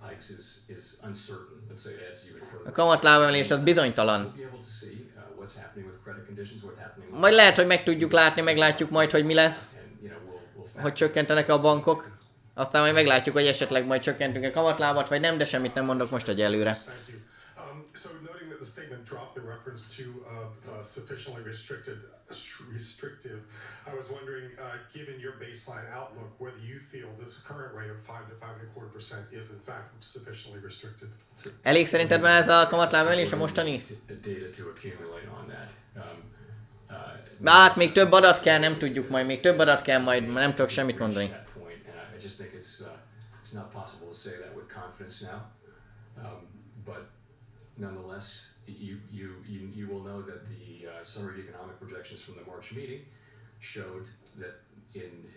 Hikes is uncertain. Let's say it adds even further. A kamatlábemelés az bizonytalan. We'll be able to see what's happening with credit conditions, what's happening with Majd lehet, hogy meg tudjuk látni, meglátjuk majd, hogy mi lesz, and you know we'll hogy csökkentenek a bankok. Aztán majd meglátjuk, hogy esetleg majd csökkentünk a kamatlábat, vagy nem, de semmit nem mondok most egyelőre. Thank you. So noting that the statement dropped the reference to sufficiently restrictive, I was wondering, given your baseline outlook, whether you feel this current rate of 5 to 5.25% is in fact sufficiently restrictive. Elég szerinted már ez a kamatlábemelés a mostani? data to accumulate on that. Hát még több adat kell, nem tudjuk majd, még több adat kell majd, nem tudok semmit mondani. That point, and I just think it's not possible to say that with confidence now. But nonetheless, you will know that the summary economic projections from the March meeting showed that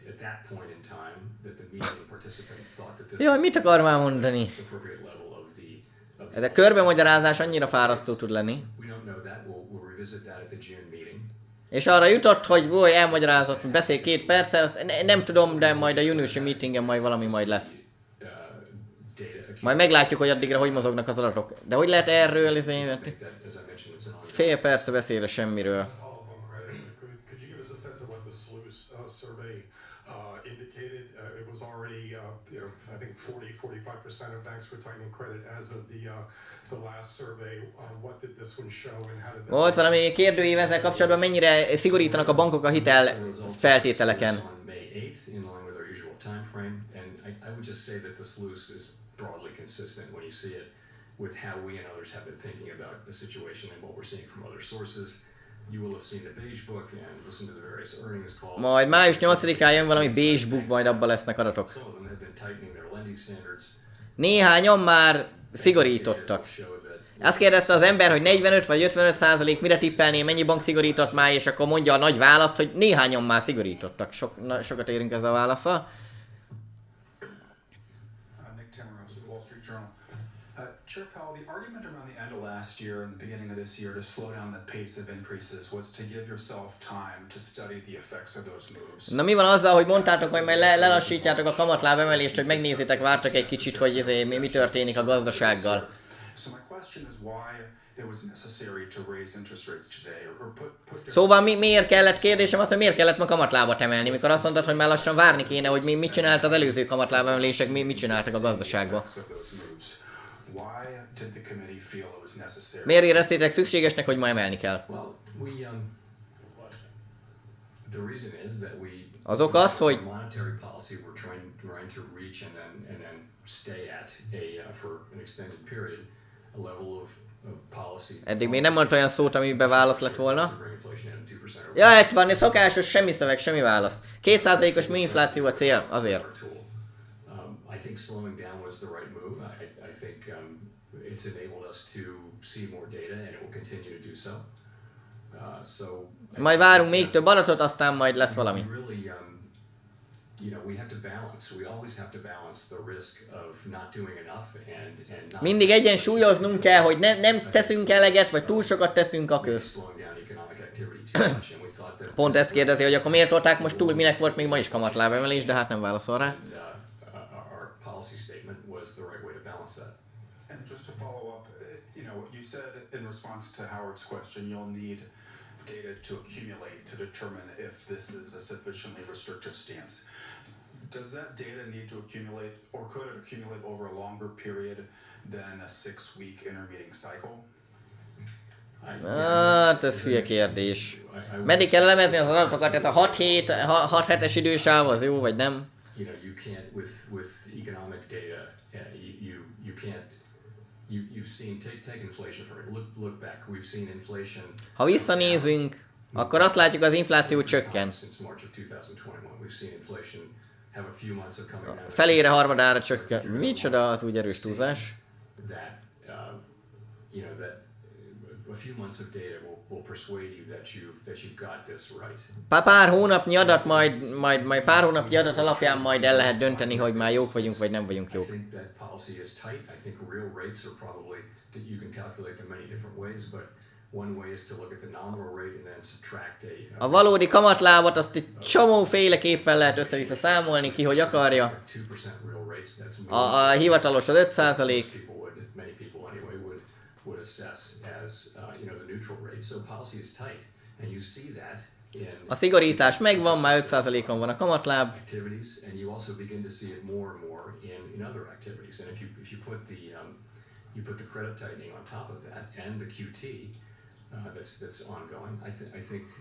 at that point in time that the meeting participant thought that this Jaj, mit akar már mondani? was the appropriate level of the Ez a körbemagyarázás annyira fárasztó tud lenni. We don't know that. We'll revisit that at the June meeting. És arra jutott, hogy elmagyarázott, beszél 2 perccel, azt nem tudom, de majd a júniusi meetingen majd valami majd lesz. Majd meglátjuk, hogy addigra hogy mozognak az adatok. De hogy lehet erről fél perc beszélre semmiről. Follow up on credit. Could you give us a sense of what the SLUS survey indicated? It was already, I think 40-45% of banks were tightening credit as of the last survey. What did this one show and how did that... Volt valami kérdőív ezzel kapcsolatban, mennyire szigorítanak a bankok a hitel feltételeken? I would just say that the sluice is broadly consistent when you see it with how we and others have been thinking about the situation and what we're seeing from other sources. You will have seen the beige book and listened to the various earnings calls. Majd május 8-án jön valami beige book, majd abban lesznek adatok. Some of them have been tightening their lending standards. Néhányan már szigorítottak. Azt kérdezte az ember, hogy 45 vagy 55%, mire tippelné, mennyi bank szigorított már, és akkor mondja a nagy választ, hogy néhányan már szigorítottak. Sokat érünk ezzel a válaszsal. Chair Powell, the argument around the end of last year and the beginning of this year to slow down the pace of increases was to give yourself time to study the effects of those moves. Na mi van azzal, hogy mondtátok, hogy majd lelassítjátok a kamatláb emelést, hogy megnézitek, vártak egy kicsit, hogy mi történik a gazdasággal. Szóval miért kellett, kérdésem az, hogy miért kellett ma kamatlábat emelni, mikor azt mondtad, hogy már lassan várni kéne, hogy mit csinált az előző kamatláb emelések, mit csináltak a gazdaságban. Miért éreztétek szükségesnek, hogy ma emelni kell? Az ok az, hogy eddig még nem mondta olyan szót, amiben válasz lett volna. Ja, itt van, szokásos, semmi szöveg, semmi válasz. 2%-os infláció a cél, azért. I think slowing down was the right move. I think it's enabled us to see more data, and it will continue to do so. Majd várunk még több adatot, aztán majd lesz valami. Really, you know, we have to balance. We always have to balance the risk of not doing enough and not. Mindig egyensúlyoznunk kell, hogy nem teszünk eleget, vagy túl sokat teszünk a közt. Pont ezt kérdezi, hogy akkor miért tolták most túl, minek volt még ma is kamatlábemelés, de hát nem válaszol rá. In response to Howard's question, you'll need data to accumulate to determine if this is a sufficiently restrictive stance. Does that data need to accumulate, or could it accumulate over a longer period than a 6-week intermeeting cycle? Hát, ez hülye kérdés. Meddig kell elemezni az adatokat? Ez a 6 hetes idősáv az jó, vagy nem? You know, you can't with economic data, you can't. You've seen take inflation for it. Look back. We've seen inflation. Ha visszanézünk, akkor azt látjuk, az infláció csökken. Felére, harmadára csökken. Micsoda, az úgy erős túlzás. Pár hónapnyi adat, majd pár hónapnyi adat alapján majd el lehet dönteni, hogy már jók vagyunk, vagy nem vagyunk jók. A valódi kamatlábat azt egy csomóféleképpen lehet össze-vissza számolni, ki hogy akarja. A hivatalos az 5%. A szigorítás megvan, már 5%-on van a kamatláb. You put the credit tightening on top of that and the QT that's ongoing.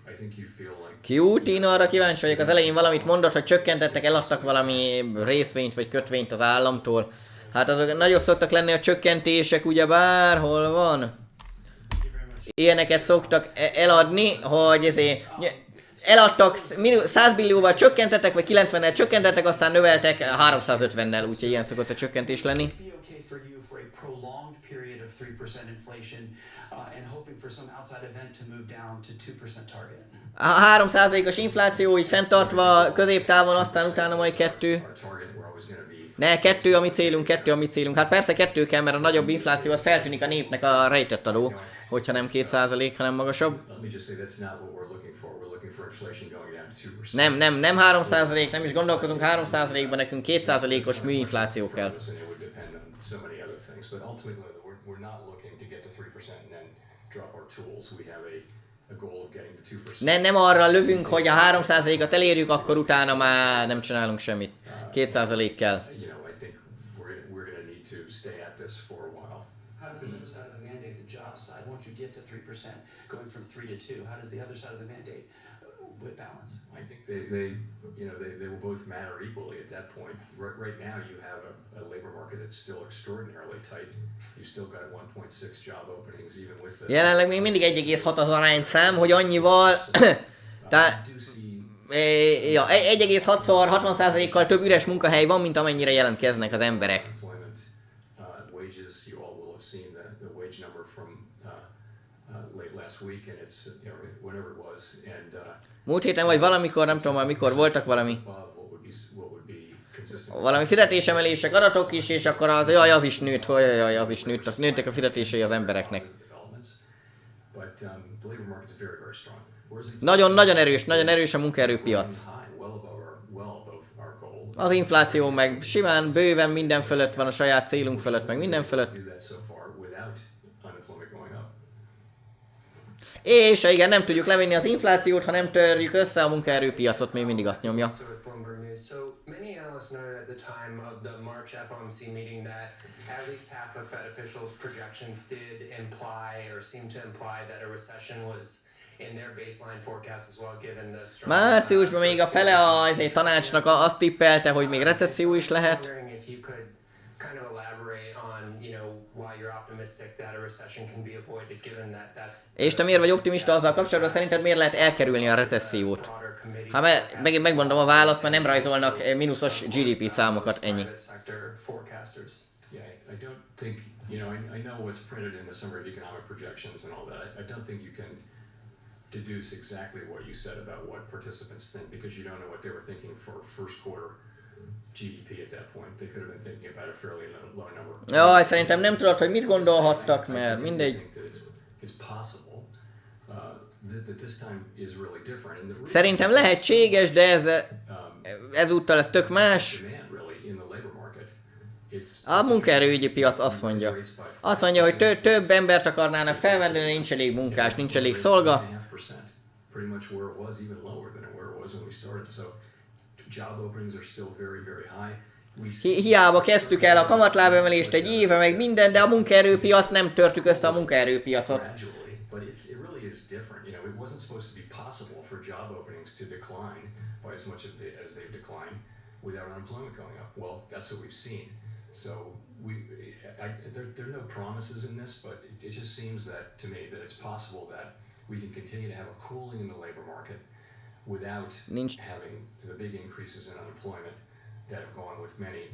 I think you feel like QT-n arra kíváncsi vagyok, az elején valamit mondott, hogy csökkentettek, eladtak valami részvényt vagy kötvényt az államtól. Hát azok nagyobb szoktak lenni a csökkentések, ugye bárhol van. Ilyeneket szoktak eladni, hogy ezért eladtak 100 billióval csökkentettek, vagy 90-nel csökkentettek, aztán növeltek 350-nel, úgyhogy ilyen szokott a csökkentés lenni. 3% inflation and hoping for some outside event to move down to 2% target. A 3%-os infláció így fenntartva középtávon, aztán utána majd 2. Ne, 2 a mi célunk, 2 a mi célunk. Hát persze 2 kell, mert a nagyobb infláció az feltűnik a népnek a rejtett adó, hogyha nem 2%, hanem magasabb. Nem 3%, nem is gondolkodunk 3%-ban, nekünk 2%-os műinfláció kell. Nem arra lövünk, hogy a 3%-at elérjük, akkor utána már nem csinálunk semmit. 2% kell. going from 3 to 2? How does the other side of the mandate balance? I think they will both matter equally at that point. Right now you have a labor market that's still extraordinarily tight. You still got 1.6 job openings even with the... Jelenleg még mindig 1,6 az arányszám, hogy annyival... Tehát... Ja, 1,6-szor 60%-kal több üres munkahely van, mint amennyire jelentkeznek az emberek. Múlt héten vagy valamikor, nem tudom már mikor voltak valami fizetésemelések, adatok is, és akkor az is nőtt, az is nőttek a fizetései az embereknek. Nagyon erős a munkaerőpiac. Az infláció meg simán, bőven minden fölött van, a saját célunk fölött, meg minden fölött. És igen, nem tudjuk levinni az inflációt, ha nem törjük össze a munkaerőpiacot, még mindig azt nyomja. So many analysts noted at the time of the March FOMC meeting that at least half of Fed officials' projections did imply or seem to imply that a recession was in their baseline forecast as well, given the strong... Márciusban még a fele a tanácsnak azt tippelte, hogy még recesszió is lehet. És te miért vagy optimista azzal kapcsolatban, szerinted miért lehet elkerülni a recessziót? Hát megmondom a választ, mert nem rajzolnak mínuszos GDP számokat, ennyi. Deduce exactly what you said about what participants think because you don't know what they were thinking for first quarter GDP at that point. They could have been thinking about a fairly low number. Jaj, szerintem nem tudod, hogy mit gondolhattak, mert mindegy. Szerintem lehetséges, de ezúttal ez tök más. A munkaerőügyi piac azt mondja. Azt mondja, hogy több embert akarnának felvenni, de nincs elég munkás, nincs elég szolga. Hiába kezdtük el a kamatlábemelést egy éve, meg minden, de a munkaerőpiac nem törtük össze a munkaerőpiacot. So there are no promises in this, but it just seems that to me that it's possible that we can continue to have a cooling in the labor market without having the big increases in unemployment that have gone with many.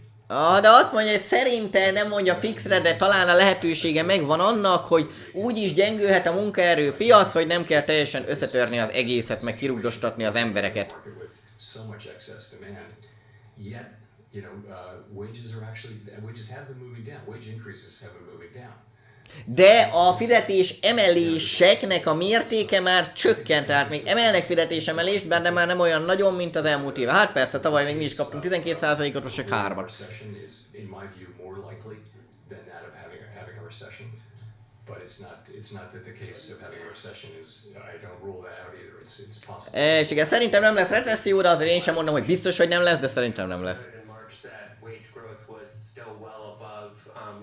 De azt mondja, hogy szerintem nem mondja fixre, de talán a lehetősége megvan annak, hogy úgy is gyengülhet a munkaerőpiac, hogy nem kell teljesen összetörni az egészet, meg kirugdostatni az embereket. Wages have been moving down. Wage increases have been moving down. De a fizetés emeléseknek a mértéke már csökkent, tehát még emelnek fizetésemelést, de már nem olyan nagyon, mint az elmúlt éve. Hát persze, tavaly még mi is kaptunk 12%-ot, most csak 3-at. És igen, szerintem nem lesz recesszió, de azért én sem mondom, hogy biztos, hogy nem lesz, de szerintem nem lesz.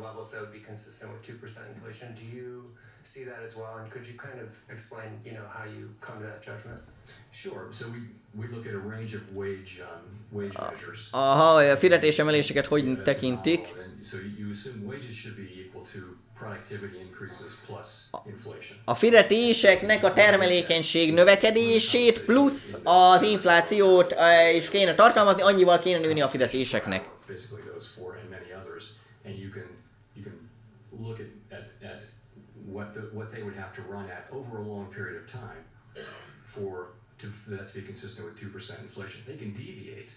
Levels that would be consistent with 2% inflation. Do you see that as well? And could you kind of explain, how you come to that judgment? Sure. So we look at a range of wage measures. Aha, a fizetésemeléseket hogy tekintik? So you assume wages should be equal to productivity increases plus inflation. A fizetéseknek a termelékenység növekedését plusz az inflációt is kéne tartalmazni, annyival kéne nőni a fizetéseknek. Basically those four and many others, and you can look at what they would have to run at over a long period of time for that to be consistent with 2% inflation. They can deviate.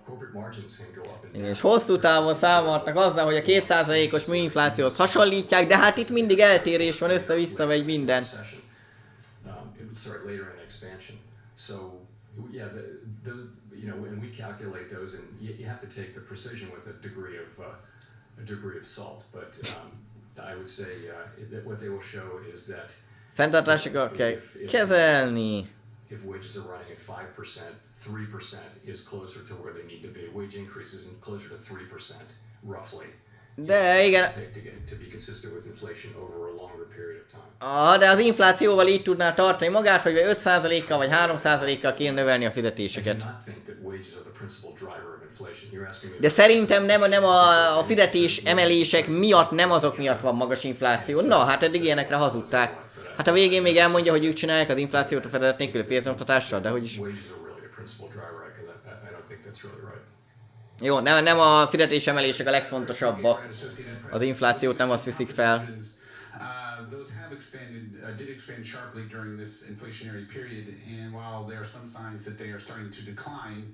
Corporate margins can go up and down. És hosszú távon számolnak azzal, hogy a 2%-os műinflációhoz hasonlítják, de hát itt mindig eltérés van, össze-vissza vagy minden. Later in expansion. So yeah, and we calculate those, and you have to take the precision with a degree of salt. But I would say that what they will show is that fenntartásokat kell kezelni. If wages are running at 5%, 3% is closer to where they need to be. Wage increases closer to 3% roughly De igen. To be consistent with inflation over a longer period of time. De az inflációval így tudná tartani magát, hogy 5%-kal vagy 3%-kal kéne növelni a fizetéseket. De szerintem nem a fizetés emelések miatt, nem azok miatt van magas infláció. Na, hát eddig ilyenekre hazudták. Hát a végén még elmondja, hogy ők csinálják az inflációt a fedezet nélküli pénznyomtatással, de hogy is. Jó, nem a fizetés emelések a legfontosabbak. Az inflációt nem azt viszik fel. Those have did expand sharply during this inflationary period, and while there are some signs that they are starting to decline,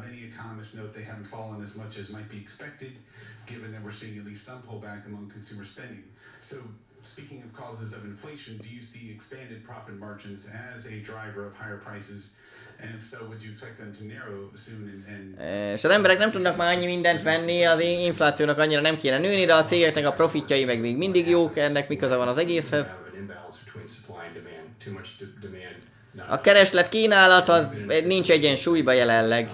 many economists note they haven't fallen as much as might be expected, given that we're seeing at least some pullback among consumer spending. So, speaking of causes of inflation, do you see expanded profit margins as a driver of higher prices? And if so, would you expect them to narrow soon és az emberek nem tudnak már annyi mindent venni, az inflációnak annyira nem kéne nőni, de a cégeknek a profitjai meg még mindig jók, ennek mi köze van az egészhez. A kereslet kínálat az nincs egyensúlyban jelenleg.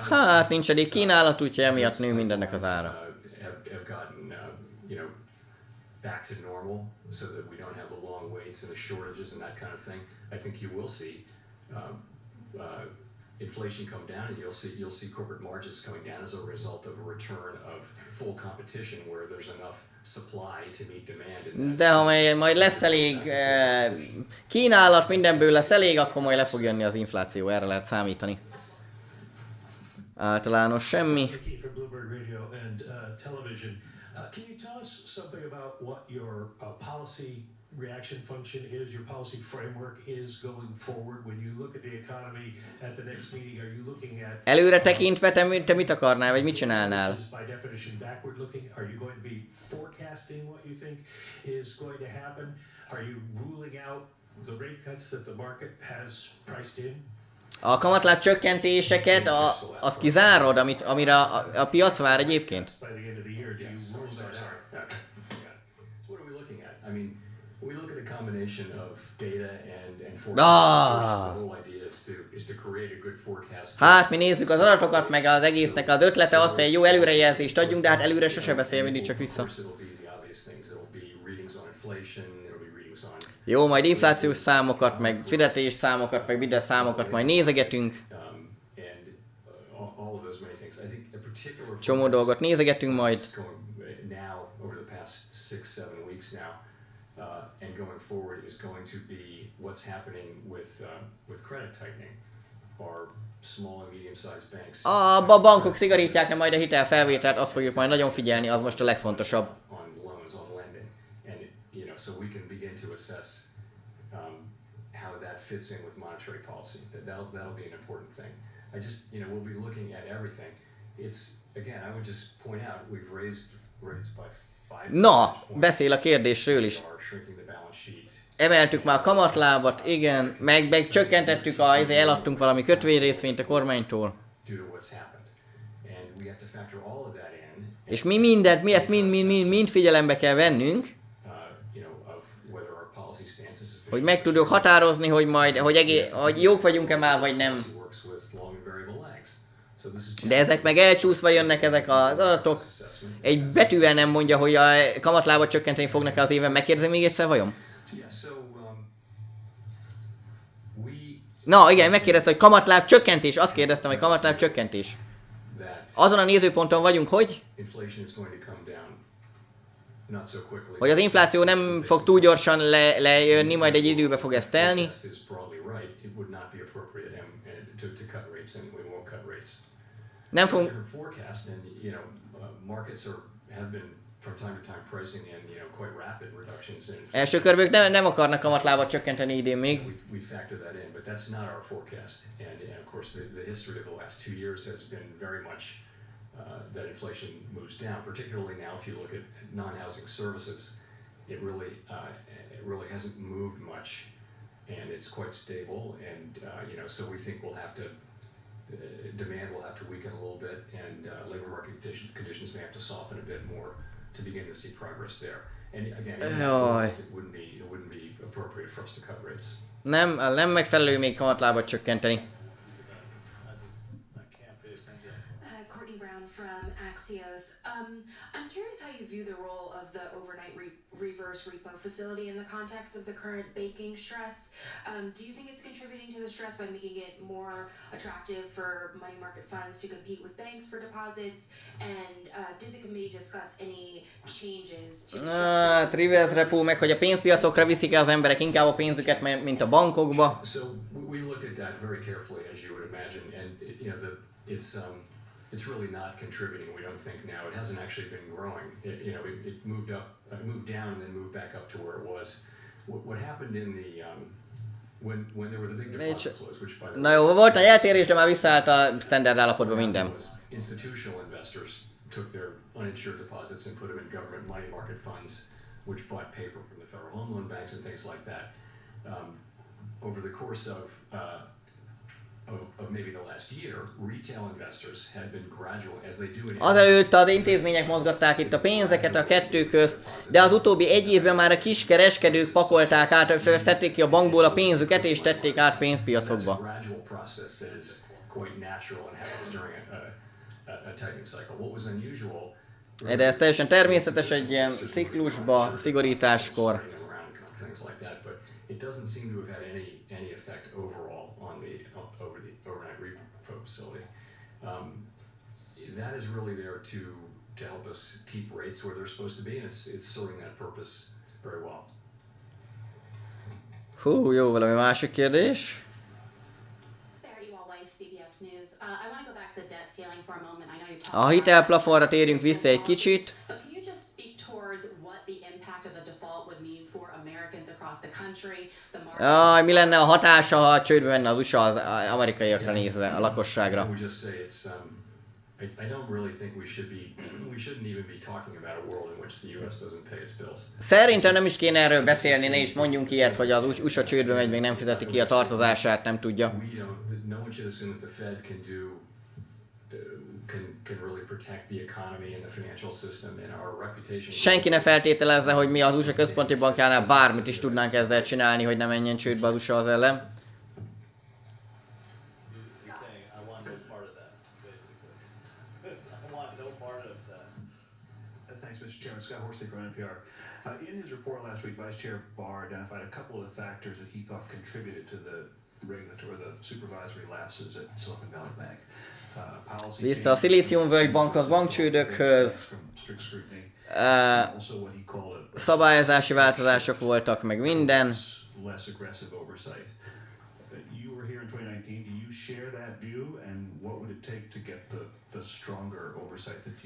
Hát nincs elég kínálat, úgyhogy emiatt nő mindennek az ára. Back to normal, so that we don't have the long waits and the shortages and that kind of thing. I think you will see inflation come down, and you'll see corporate margins coming down as a result of a return of full competition, where there's enough supply to meet demand. De ha majd lesz elég kínálat, mindenből lesz elég, akkor majd le fog jönni az infláció, erre lehet számítani. Általános semmi. Can you tell us something about what your policy reaction function is, your policy framework is going forward when you look at the economy at the next meeting? Are you looking at előre tekintve te mit akarnál, vagy mit csinálnál? By definition backward looking. Are you going to be forecasting what you think is going to happen? Are you ruling out the rate cuts that the market has priced in? A kamatláb csökkentéseket, azt kizárod, amire a piac vár egyébként? We look at a combination of data and forecasts. The whole idea is to create a good forecast. Hát mi nézzük az adatokat, meg az egésznek az ötlete az, hogy egy jó előrejelzést adjunk, de hát előre sose beszél, mindig csak vissza. Jó, majd inflációs számokat, meg fizetés számokat, meg minden számokat majd nézegetünk. Csomó dolgot nézegetünk majd. And going forward is going to be what's happening with credit tightening. Our small and medium-sized banks. A bankok szigorítják majd a hitelfelvételt, azt fogjuk majd nagyon figyelni, az most a legfontosabb. On loans, on lending, and so we can begin to assess how that fits in with monetary policy. That'll be an important thing. I just we'll be looking at everything. It's again, I would just point out we've raised rates by 5. Na, beszél a kérdésről is. Emeltük már a kamatlábat, igen, meg csökkentettük, eladtunk valami kötvényrészvényt a kormánytól. És mi ezt mind figyelembe kell vennünk, hogy meg tudjuk határozni, hogy jók vagyunk-e már, vagy nem. De ezek meg elcsúszva jönnek ezek az adatok. Egy betűvel nem mondja, hogy a kamatlábat csökkenteni fognak az éven. Megkérdezem még egyszer, vajon? Na igen, megkérdezte, hogy kamatláb csökkentés. Azt kérdeztem, hogy kamatláb csökkentés. Azon a nézőponton vagyunk, hogy az infláció nem fog túl gyorsan lejönni, majd egy időbe fog ezt telni. Nem fog... Első körben nem akarnak kamatlábat csökkenteni idén még. That's not our forecast, and of course the history of the last 2 years has been very much that inflation moves down. Particularly now, if you look at non-housing services, it really hasn't moved much, and it's quite stable. And so we think we'll have to demand will have to weaken a little bit, and labor market conditions may have to soften a bit more to begin to see progress there. Jaj. Nem megfelelő még kamatlábat csökkenteni. I'm curious how you view the role of the overnight reverse repo facility in the context of the current banking stress. Do you think it's contributing to the stress by making it more attractive for money market funds to compete with banks for deposits? And did the committee discuss any changes to the reverse repo, meg hogy a pénzpiacokra viszik el az emberek inkább a pénzüket, mint a bankokba. So we looked at that very carefully, as you would imagine, and it's really not contributing, we don't think now. It hasn't actually been growing. It moved up, moved down and then moved back up to where it was. What happened in the when there were the big deposit flows, which by the way, na jó, volt egy eltérés, de már visszaállt a standard állapotba minden. Institutional investors took their uninsured deposits and put them in government money market funds, which bought paper from the federal home loan banks and things like that. Over the course of maybe the last year, retail investors had been gradual, as they do in azelőtt az intézmények mozgatták itt a pénzeket a kettő közt, de az utóbbi egy évben már a kis kereskedők pakolták át, szedték ki a bankból a pénzüket és tették át pénzpiacokba. De ez teljesen természetes egy ilyen ciklusba, szigorításkor. It doesn't seem to have had any effect overall on the overnight repo facility. That is really there to help us keep rates where they're supposed to be, and it's serving that purpose very well. Hú, jó, valami másik kérdés. A hitelplafonra térjünk vissza egy kicsit. Jaj, mi lenne a hatása, ha csődbe menne az USA az amerikaiakra nézve, a lakosságra? Szerintem nem is kéne erről beszélni, ne is mondjunk ilyet, hogy az USA csődbe megy, még nem fizeti ki a tartozását, nem tudja. Senki ne feltételezze, hogy mi az USA központi bankjánál bármit is tudnánk ezzel csinálni, hogy ne menjen csődbe az USA az ellen. In his report last week, Vice Chair Barr identified a couple of the factors that he thought contributed to the regulatory, the supervisory lapses at Silicon Valley Bank. Vissza a Szilíciumvölgy bankhoz, bankcsődökhöz. Szabályozási változások voltak, meg minden.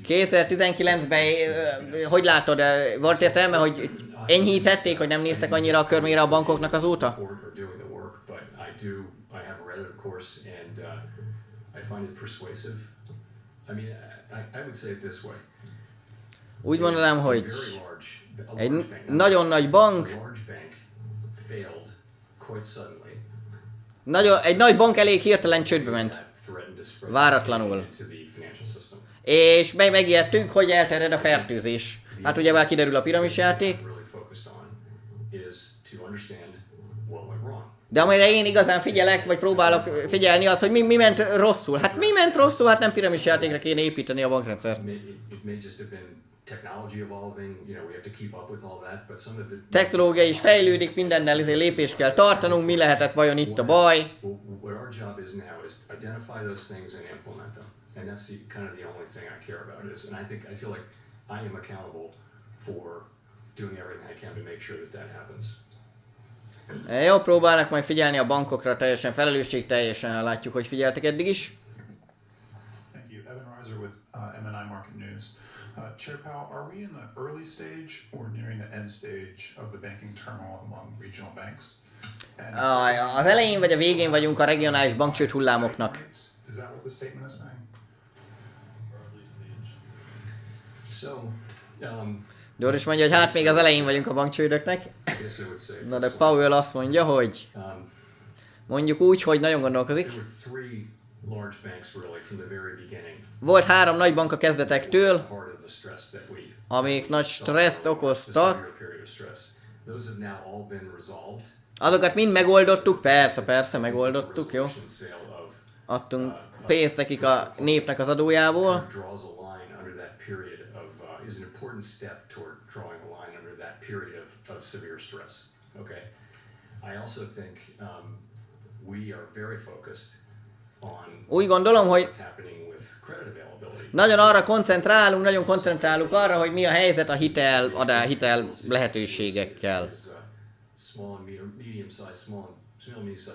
2019-ben, hogy látod, volt értelme, hogy enyhítették, hogy nem néztek annyira a körmére a bankoknak azóta? Úgy mondanám, hogy egy nagyon nagy bank, egy nagy bank elég hirtelen csődbe ment. Váratlanul. És megijedtünk, hogy elterjed a fertőzés. Hát ugye már kiderül a piramisjáték. De amire én igazán figyelek, vagy próbálok figyelni, az, hogy mi ment rosszul. Hát mi ment rosszul? Hát nem piramisjátékra kéne építeni a bankrendszer. Technológia is fejlődik, mindennel lépést kell tartanunk, mi lehetett vajon itt a baj. And that's kind of the only thing I care about is, and I feel like I am accountable for doing everything I can to make sure that happens. Jó, próbálnak majd figyelni a bankokra, teljesen felelősségteljesen, látjuk, hogy figyeltek eddig is. Thank you. Evan Reiser with M&I Market News. Chair Powell, are we in the early stage or nearing the end stage of the banking turmoil among regional banks? Az elején vagy a végén vagyunk a regionális bankcsőd hullámoknak. Is that what the statement is saying? Doris mondja, hogy hát még az elején vagyunk a bankcsődöknek. Na de Powell azt mondja, hogy mondjuk úgy, hogy nagyon gondolkozik. large banks really from the very beginning. Volt 3 nagy bank a kezdetektől, Part of the stress that we amik nagy stresszt okoztak. Those have now all been resolved. Azokat mind megoldottuk, persze megoldottuk, jó. Adtunk pénzt nekik a népnek az adójából. Draws a line under that period of is an important step toward drawing a line under that period of severe stress. Okay. I also think we are very focused on Úgy gondolom, hogy what's happening with credit availability. nagyon koncentrálunk arra, hogy mi a helyzet a hitel lehetőségekkel.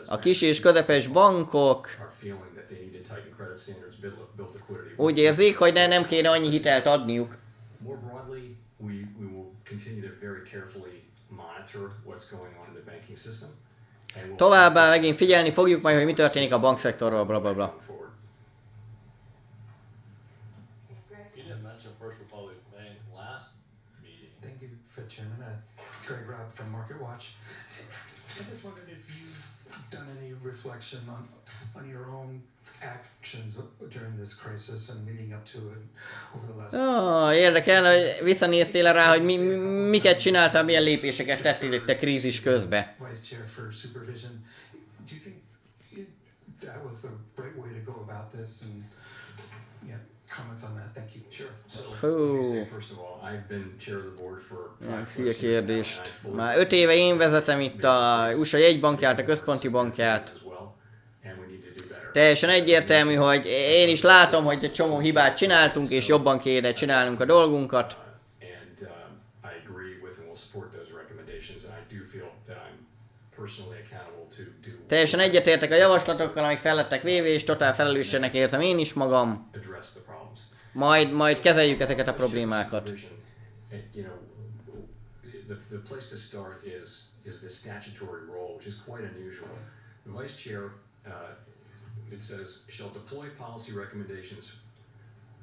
A kis és közepes bankok úgy érzik, hogy nem kéne annyi hitelt adniuk. More broadly, we will continue to very carefully monitor what's going on in the banking system. Továbbá megint figyelni fogjuk majd, hogy mi történik a bankszektorral, bla bla bla. Thank you for Chairman. Greg Robb from Market Watch. I just wondered if you've done any reflection on your own actions during this crisis and leading up to it over the last. Érdekelne, hogy visszanéztél rá, hogy miket csináltál, milyen lépéseket tettél te krízis közben. Vice Chair for Supervision. Do you think that was the right way to go about this? And yeah, comments on that. Thank you. Sure. So, first of all, I've been chair of the board for 5 Hülye kérdést. Már 5 éve én vezetem itt a USA jegybankját, a központi bankját. Teljesen egyértelmű, hogy én is látom, hogy egy csomó hibát csináltunk, és jobban kéne csinálnunk a dolgunkat. Teljesen egyetértek a javaslatokkal, amik fel lettek véve, és totál felelősségnek értem én is magam. Majd kezeljük ezeket a problémákat. The place to start is the statutory role, which is quite unusual. The vice chair, it says, shall deploy policy recommendations,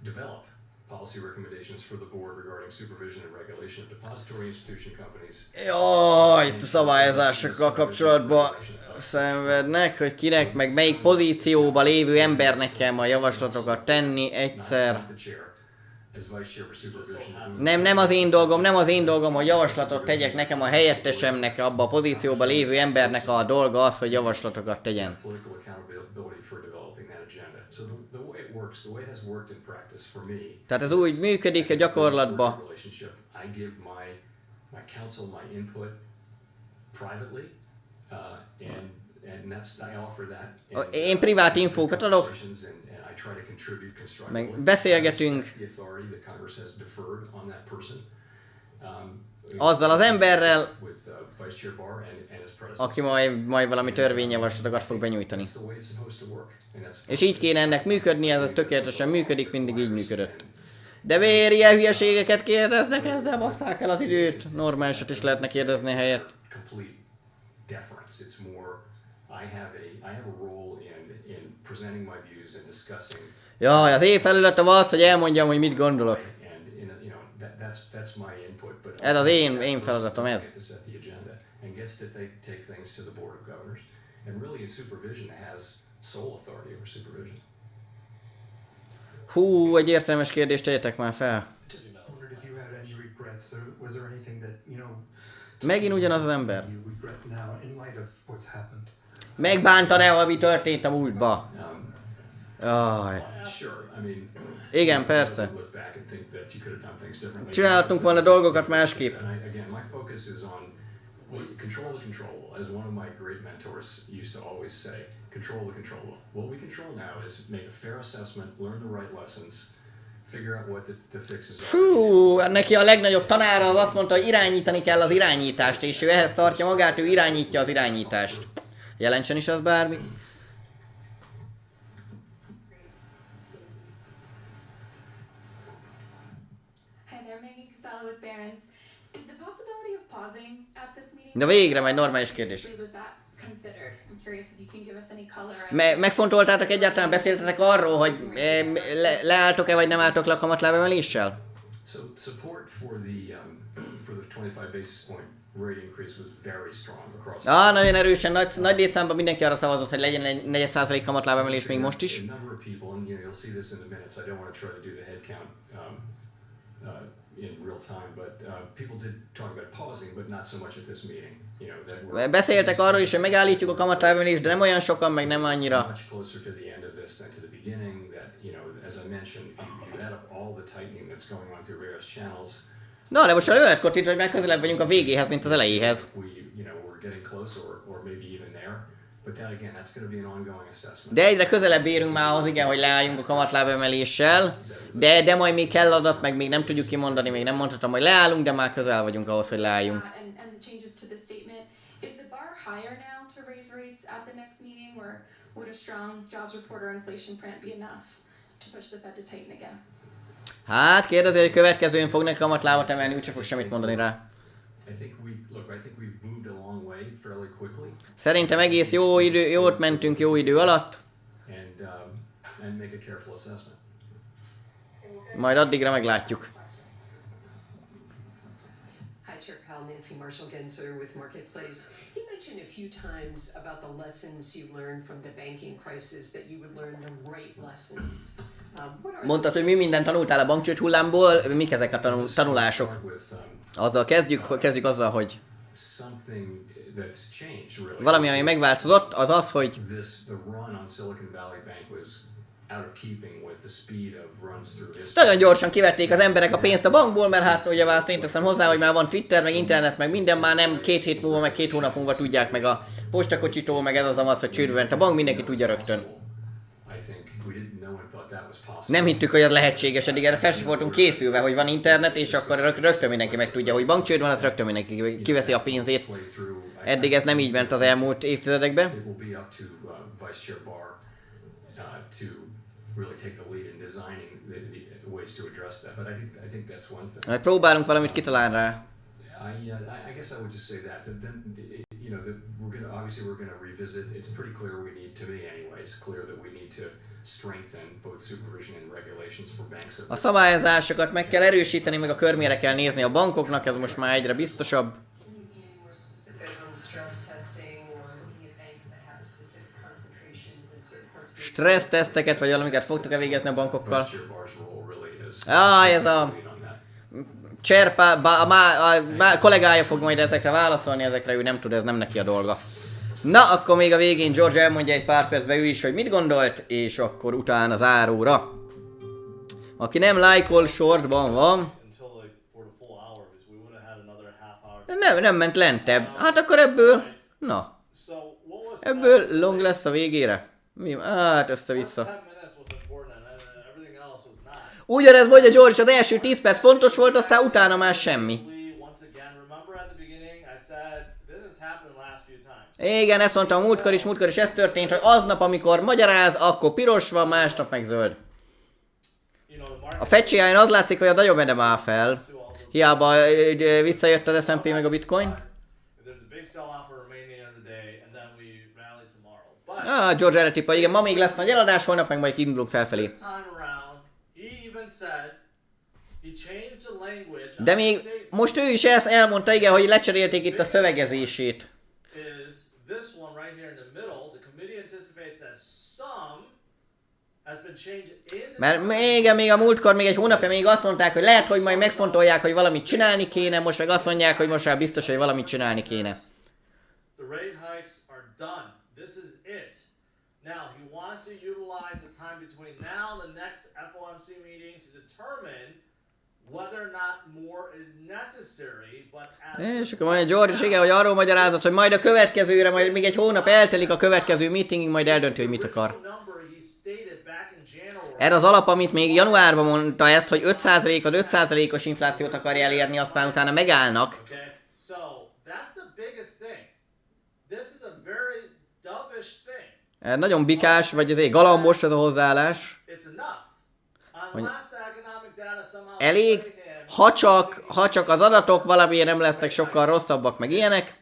develop policy recommendations for the board regarding supervision and regulation of depository institution companies. Jaj, itt a szabályozásokkal kapcsolatban szenvednek, hogy kinek, meg melyik pozícióban lévő embernek kell majd javaslatokat tenni egyszer. Nem az én dolgom, hogy javaslatot tegyek nekem a helyettesemnek, abba a pozícióban lévő embernek a dolga az, hogy javaslatokat tegyen. Tehát ez úgy működik a gyakorlatban. Én privát infókat adok, meg beszélgetünk azzal az emberrel, aki majd valami törvényjavaslatokat fog benyújtani. És így kéne ennek működni, ez tökéletesen működik, mindig így működött. De miért ilyen hülyeségeket kérdeznek, ezzel basszák el az időt? Normálisat is lehetne kérdezni helyett. Jaj, az én feladatom az, hogy elmondjam, hogy mit gondolok. Ez az én feladatom, ez. Hú, egy értelmes kérdést tegyetek már fel. Megint ugyanaz az ember. Megbántad-e, ami történt a múltba? Jaj. Igen, persze. Csináltunk volna dolgokat másképp. Control the controllable, as one of my great mentors used to always say, control the controllable. What we control now is make a fair assessment, learn the right lessons, figure out what the fixes are. Fú, neki a legnagyobb tanára az azt mondta, hogy irányítani kell az irányítást, és ő ehhez tartja magát, ő irányítja az irányítást. Jelentsen is az bármi? De végre majd normális kérdés. Megfontoltátok egyáltalán, beszéltetek arról, hogy leálltok-e vagy nem álltok le a kamatlábemeléssel? So support for the 25 basis point rate increase was very strong across. Nagyon erősen, nagy létszámban mindenki arra szavazott, hogy legyen egy 4% kamatlábemelés még most is. A number of people, and you'll see this in the minutes. I don't want to try to do the head count in real time, but people did talk about pausing, but not so much at this meeting. Beszéltek arról is, hogy megállítjuk a kamatlábemelést, de nem olyan sokan, meg nem annyira. Much closer to the end of this than to the beginning. That as I mentioned, if you add up all the tightening that's going on through various channels. Na, de most a olyankor itt, hogy már közelebb vagyunk a végéhez, mint az elejéhez. We're getting close, or maybe even there. But then again, that's going to be an ongoing assessment. De egyre közelebb érünk már ahhoz, igen, hogy leálljunk a kamatlábemeléssel, de majd még kell adat, meg még nem tudjuk kimondani, még nem mondhatom, hogy leállunk, de már közel vagyunk ahhoz, hogy leálljunk. And the changes to the statement, is the bar higher now to raise rates at the next meeting, or would a strong jobs report or inflation print be enough to push the Fed to tighten again? Hát kérdezi, hogy következőn fognak kamatlábat emelni, úgyse fog semmit mondani rá. I think we've moved a long way fairly quickly. Szerintem egész jót mentünk jó idő alatt. And make a careful assessment. Majd addigra meglátjuk. Hi, Chair Powell, Nancy Marshall-Genzer with Marketplace. You mentioned a few times about the lessons you learned from the banking crisis, that you would learn the right lessons. Mondtad, hogy mi mindent tanultál a bankcsőd hullámból, mik ezek a tanulások? Azzal kezdjük azzal, hogy valami, ami megváltozott, az az, hogy nagyon gyorsan kivették az emberek a pénzt a bankból, mert hát ugye azt én teszem hozzá, hogy már van Twitter, meg internet, meg minden, már nem 2 hét múlva, meg 2 hónap múlva tudják meg a postakocsitól, meg ez az, hogy csődbe ment a bank, mindenki tudja rögtön. Nem hittük, hogy az lehetséges, eddig erre fel sem voltunk készülve, hogy van internet, és akkor rögtön mindenki megtudja, hogy bankcsőd van, az rögtön mindenki kiveszi a pénzét. Eddig ez nem így ment az elmúlt évtizedekben. Majd próbálunk valamit kitalálni rá. I guess I would just say that we're going to revisit. It's pretty clear we need, to me anyway, it's clear that we need to strengthen both supervision and regulations for banks. A szabályozásokat meg kell erősíteni, meg a körmére kell nézni a bankoknak, ez most már egyre biztosabb. Stresszteszteket, vagy valamiket fogtok-e végezni a bankokkal? Ez a Cserpa, a kollégája fog majd ezekre válaszolni, ezekre ő nem tud, ez nem neki a dolga. Na, akkor még a végén George elmondja egy pár percben ő is, hogy mit gondolt, és akkor utána záróra. Aki nem lájkol, shortban van. Nem ment lentebb. Hát akkor ebből, na. Ebből long lesz a végére. Mi? Hát össze-vissza. Ugyanez mondja George, az első 10 perc fontos volt, aztán utána már semmi. Igen, ezt mondtam múltkor is ez történt, hogy aznap, amikor magyaráz, akkor piros van, másnap meg zöld. A fecséjáján az látszik, hogy a nagyobb nem áll fel. Hiába visszajött az S&P meg a Bitcoin. George erre tippel, igen, ma még lesz nagy eladás, holnap meg majd kiindulunk felfelé. De még most ő is ezt elmondta, igen, hogy lecserélték itt a szövegezését. Mert még a múltkor, még egy hónapja még azt mondták, hogy lehet, hogy majd megfontolják, hogy valamit csinálni kéne, most meg azt mondják, hogy most már biztos, hogy valamit csinálni kéne. Now, he wants to utilize the time between now and the next FOMC meeting to determine whether or not more is necessary, but as... És akkor mondja George is, igen, hogy arról magyarázott, hogy majd a következőre, majd még egy hónap eltelik a következő meetingig, majd eldönti, hogy mit akar. Erre az alap, amit még januárban mondta ezt, hogy 5%-os inflációt akarja elérni, aztán utána megállnak. Nagyon bikás, vagy ezért galambos ez a hozzáállás. Hogy elég, ha csak az adatok valamiért nem lesznek sokkal rosszabbak, meg ilyenek.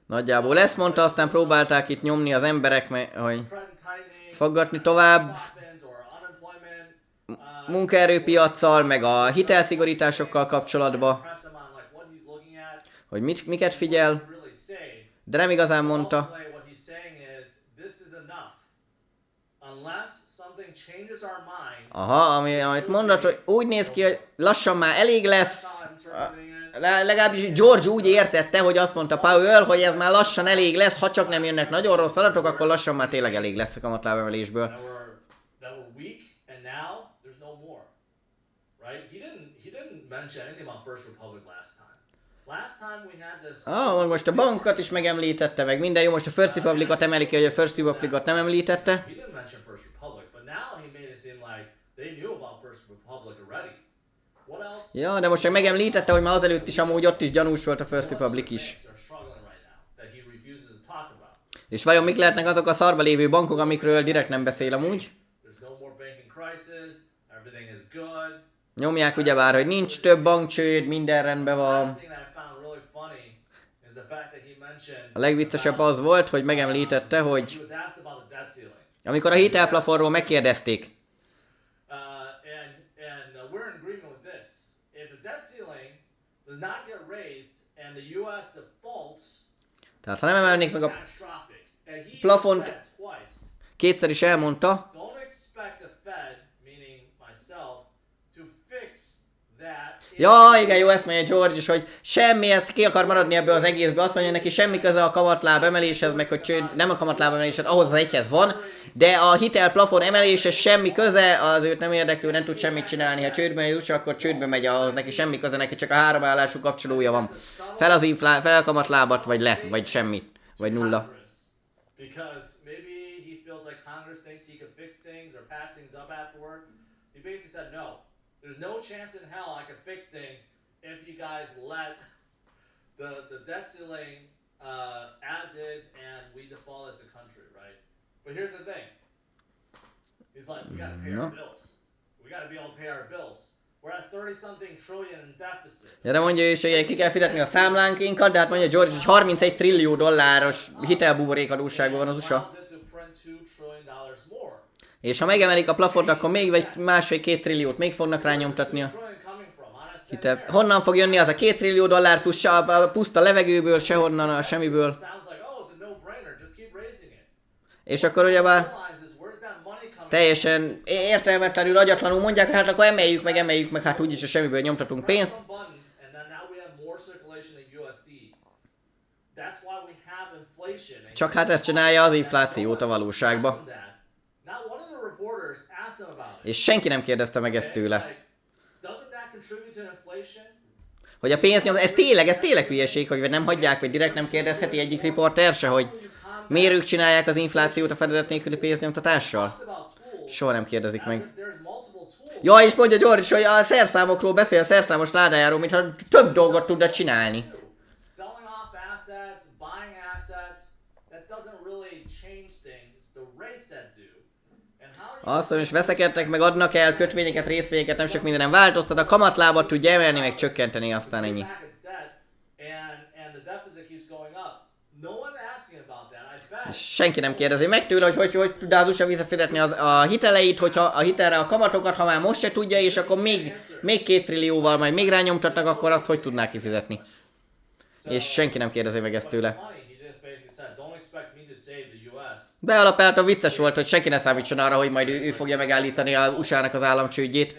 Nagyjából ezt mondta, aztán próbálták itt nyomni az emberek, hogy faggatni tovább. munkaerőpiaccal, meg a hitelszigorításokkal kapcsolatban, hogy miket figyel, de nem igazán mondta. Aha, amit mondott, hogy úgy néz ki, hogy lassan már elég lesz. Legalábbis George úgy értette, hogy azt mondta Powell, hogy ez már lassan elég lesz, ha csak nem jönnek nagyon rossz adatok, akkor lassan már tényleg elég lesz a kamatlábemelésből. Most a bankot is megemlítette, meg minden jó, most a First Republicot emeli ki, hogy a First Republicot nem említette. Ja, de most csak megemlítette, hogy már azelőtt is amúgy ott is gyanús volt a First Republic is. És vajon mik lehetnek azok a szarba lévő bankok, amikről direkt nem beszél amúgy? Nyomják ugyebár, hogy nincs több bankcsőd, minden rendben van. A legviccesebb az volt, hogy megemlítette, hogy amikor a hitelplafonról megkérdezték, tehát ha nem emelnék meg a plafont, kétszer is elmondta, ja, igen, jó, ezt mondja George is, hogy semmi, ezt ki akar maradni ebből az egészből, azt mondja neki, semmi köze a kamatláb emeléshez, meg hogy nem a kamatláb emeléshez, ahhoz az egyhez van, de a hitelplafon emeléshez semmi köze, az őt nem érdekel, nem tud semmit csinálni, ha csődbe megy az USA, akkor csődbe megy, ahhoz neki semmi köze, neki csak a háromállású kapcsolója van. Fel a kamatlábat, vagy le, vagy semmit, vagy nulla. There's no chance in hell I could fix things if you guys let the debt ceiling as is and we default as a country, right? But here's the thing. He's like, we gotta pay our bills. We gotta be able to pay our bills. We're at 30-something trillion in deficit. Ja, de mondja ő is, hogy ki kell fizetni a számlánkénkat, de hát mondja George, hogy 31 trillió dolláros hitelbuborékadóságban van az USA. És ha megemelik a plafont, akkor még vagy 1,5-2 trilliót még fognak rányomtatnia. Honnan fog jönni az a 2 trillió dollár plusz a puszta levegőből, sehonnan, a semmiből. És akkor ugyebár teljesen értelmetlenül, agyatlanul mondják, hogy hát akkor emeljük meg, hát úgyis a semmiből nyomtatunk pénzt. Csak hát ezt csinálja az inflációt a valóságba. És senki nem kérdezte meg ezt tőle. Hogy a pénznyom, ez tényleg hülyeség, hogy nem hagyják, vagy direkt nem kérdezheti egyik riporter se, hogy miért ők csinálják az inflációt a fedezet nélküli pénznyomtatással? Soha nem kérdezik meg. Ja, és mondja George, hogy a szerszámokról beszél, a szerszámos ládájáról, mintha több dolgot tudna csinálni. Azt mondom, és veszekedtek, meg adnak el kötvényeket, részvényeket, nem sok mindenem változtat, a kamatlábat tudja emelni, meg csökkenteni, aztán ennyi. Senki nem kérdezi meg tőle, hogy tud az USA visszafizetni a hiteleit, hogyha a hitelre a kamatokat, ha már most se tudja, és akkor még 2 trillióval majd még rányomtatnak, akkor azt hogy tudná kifizetni. És senki nem kérdezi meg ezt tőle. De alapján vicces volt, hogy senki ne számítson arra, hogy majd ő fogja megállítani az USA-nak az államcsődjét.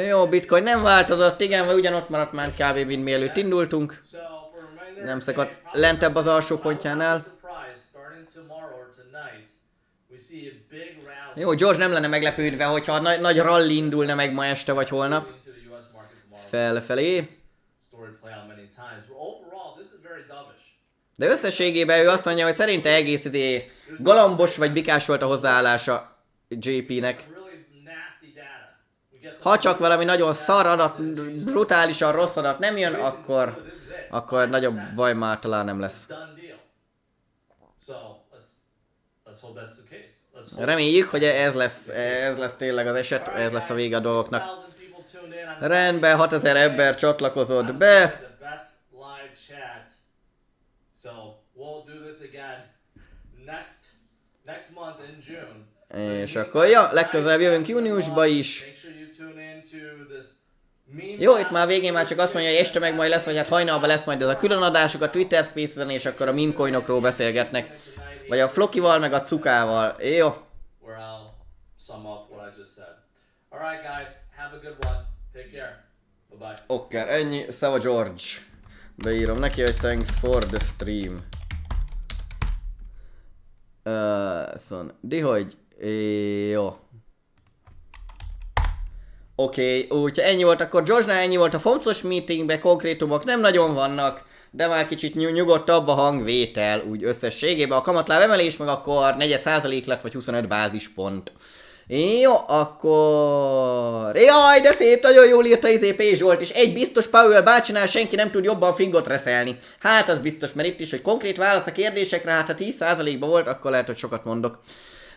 Jó, bitcoin nem változott, igen, vagy ugyanott maradt már kb. Mint mielőtt indultunk. Nem szakadt lentebb az alsó pontjánál. Jó, George nem lenne meglepődve, hogyha nagy rally indulna meg ma este vagy holnap. Felfelé. De összességében ő azt mondja, hogy szerinte egész galambos vagy bikás volt a hozzáállása JP-nek. Ha csak valami nagyon szar adat, brutálisan rossz adat nem jön, akkor nagyobb baj már talán nem lesz. Reméljük, hogy ez lesz tényleg az eset, ez lesz a vége a dolgoknak. Rendben, 6000 ember csatlakozott be. So we'll do this again next month in June. És akkor, ja, legközelebb jövünk júniusba is. Jó, itt már végén már csak azt mondja, hogy este meg majd lesz, vagy hát hajnalban lesz majd ez a különadások a Twitter Spaces-en, és akkor a meme coinokról beszélgetnek. Vagy a Flokival, meg a Cukával. Jó. Oké, ennyi. Szava George. Beírom neki, hogy thanks for the stream. Dihogy. Jó. Oké, úgyhogy ennyi volt akkor George-nál, ennyi volt a FOMC-os meetingben, konkrétumok nem nagyon vannak, de már kicsit nyugodtabb a hangvétel, úgy összességében. A kamatláb emelés meg akkor 4% lett, vagy 25 bázispont. Jó, akkor... Jaj, de szép, nagyon jól írta P. Zsolt, és egy biztos Powell bácsinál senki nem tud jobban fingot reszelni. Hát az biztos, mert itt is, hogy konkrét válasz a kérdésekre, hát ha 10%-ban volt, akkor lehet, hogy sokat mondok.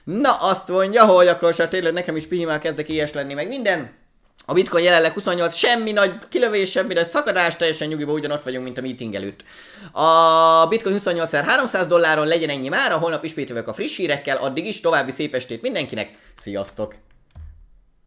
Na, azt mondja, hogy akkor se tényleg nekem is pihimál kezdek ilyes lenni, meg minden. A bitcoin jelenleg 28, semmi nagy kilövés, semmi nagy szakadás, teljesen nyugiba ugyanott vagyunk, mint a meeting előtt. A bitcoin 28.300 $, legyen ennyi mára, holnap ismét jövök a friss hírekkel, addig is további szép estét mindenkinek, sziasztok!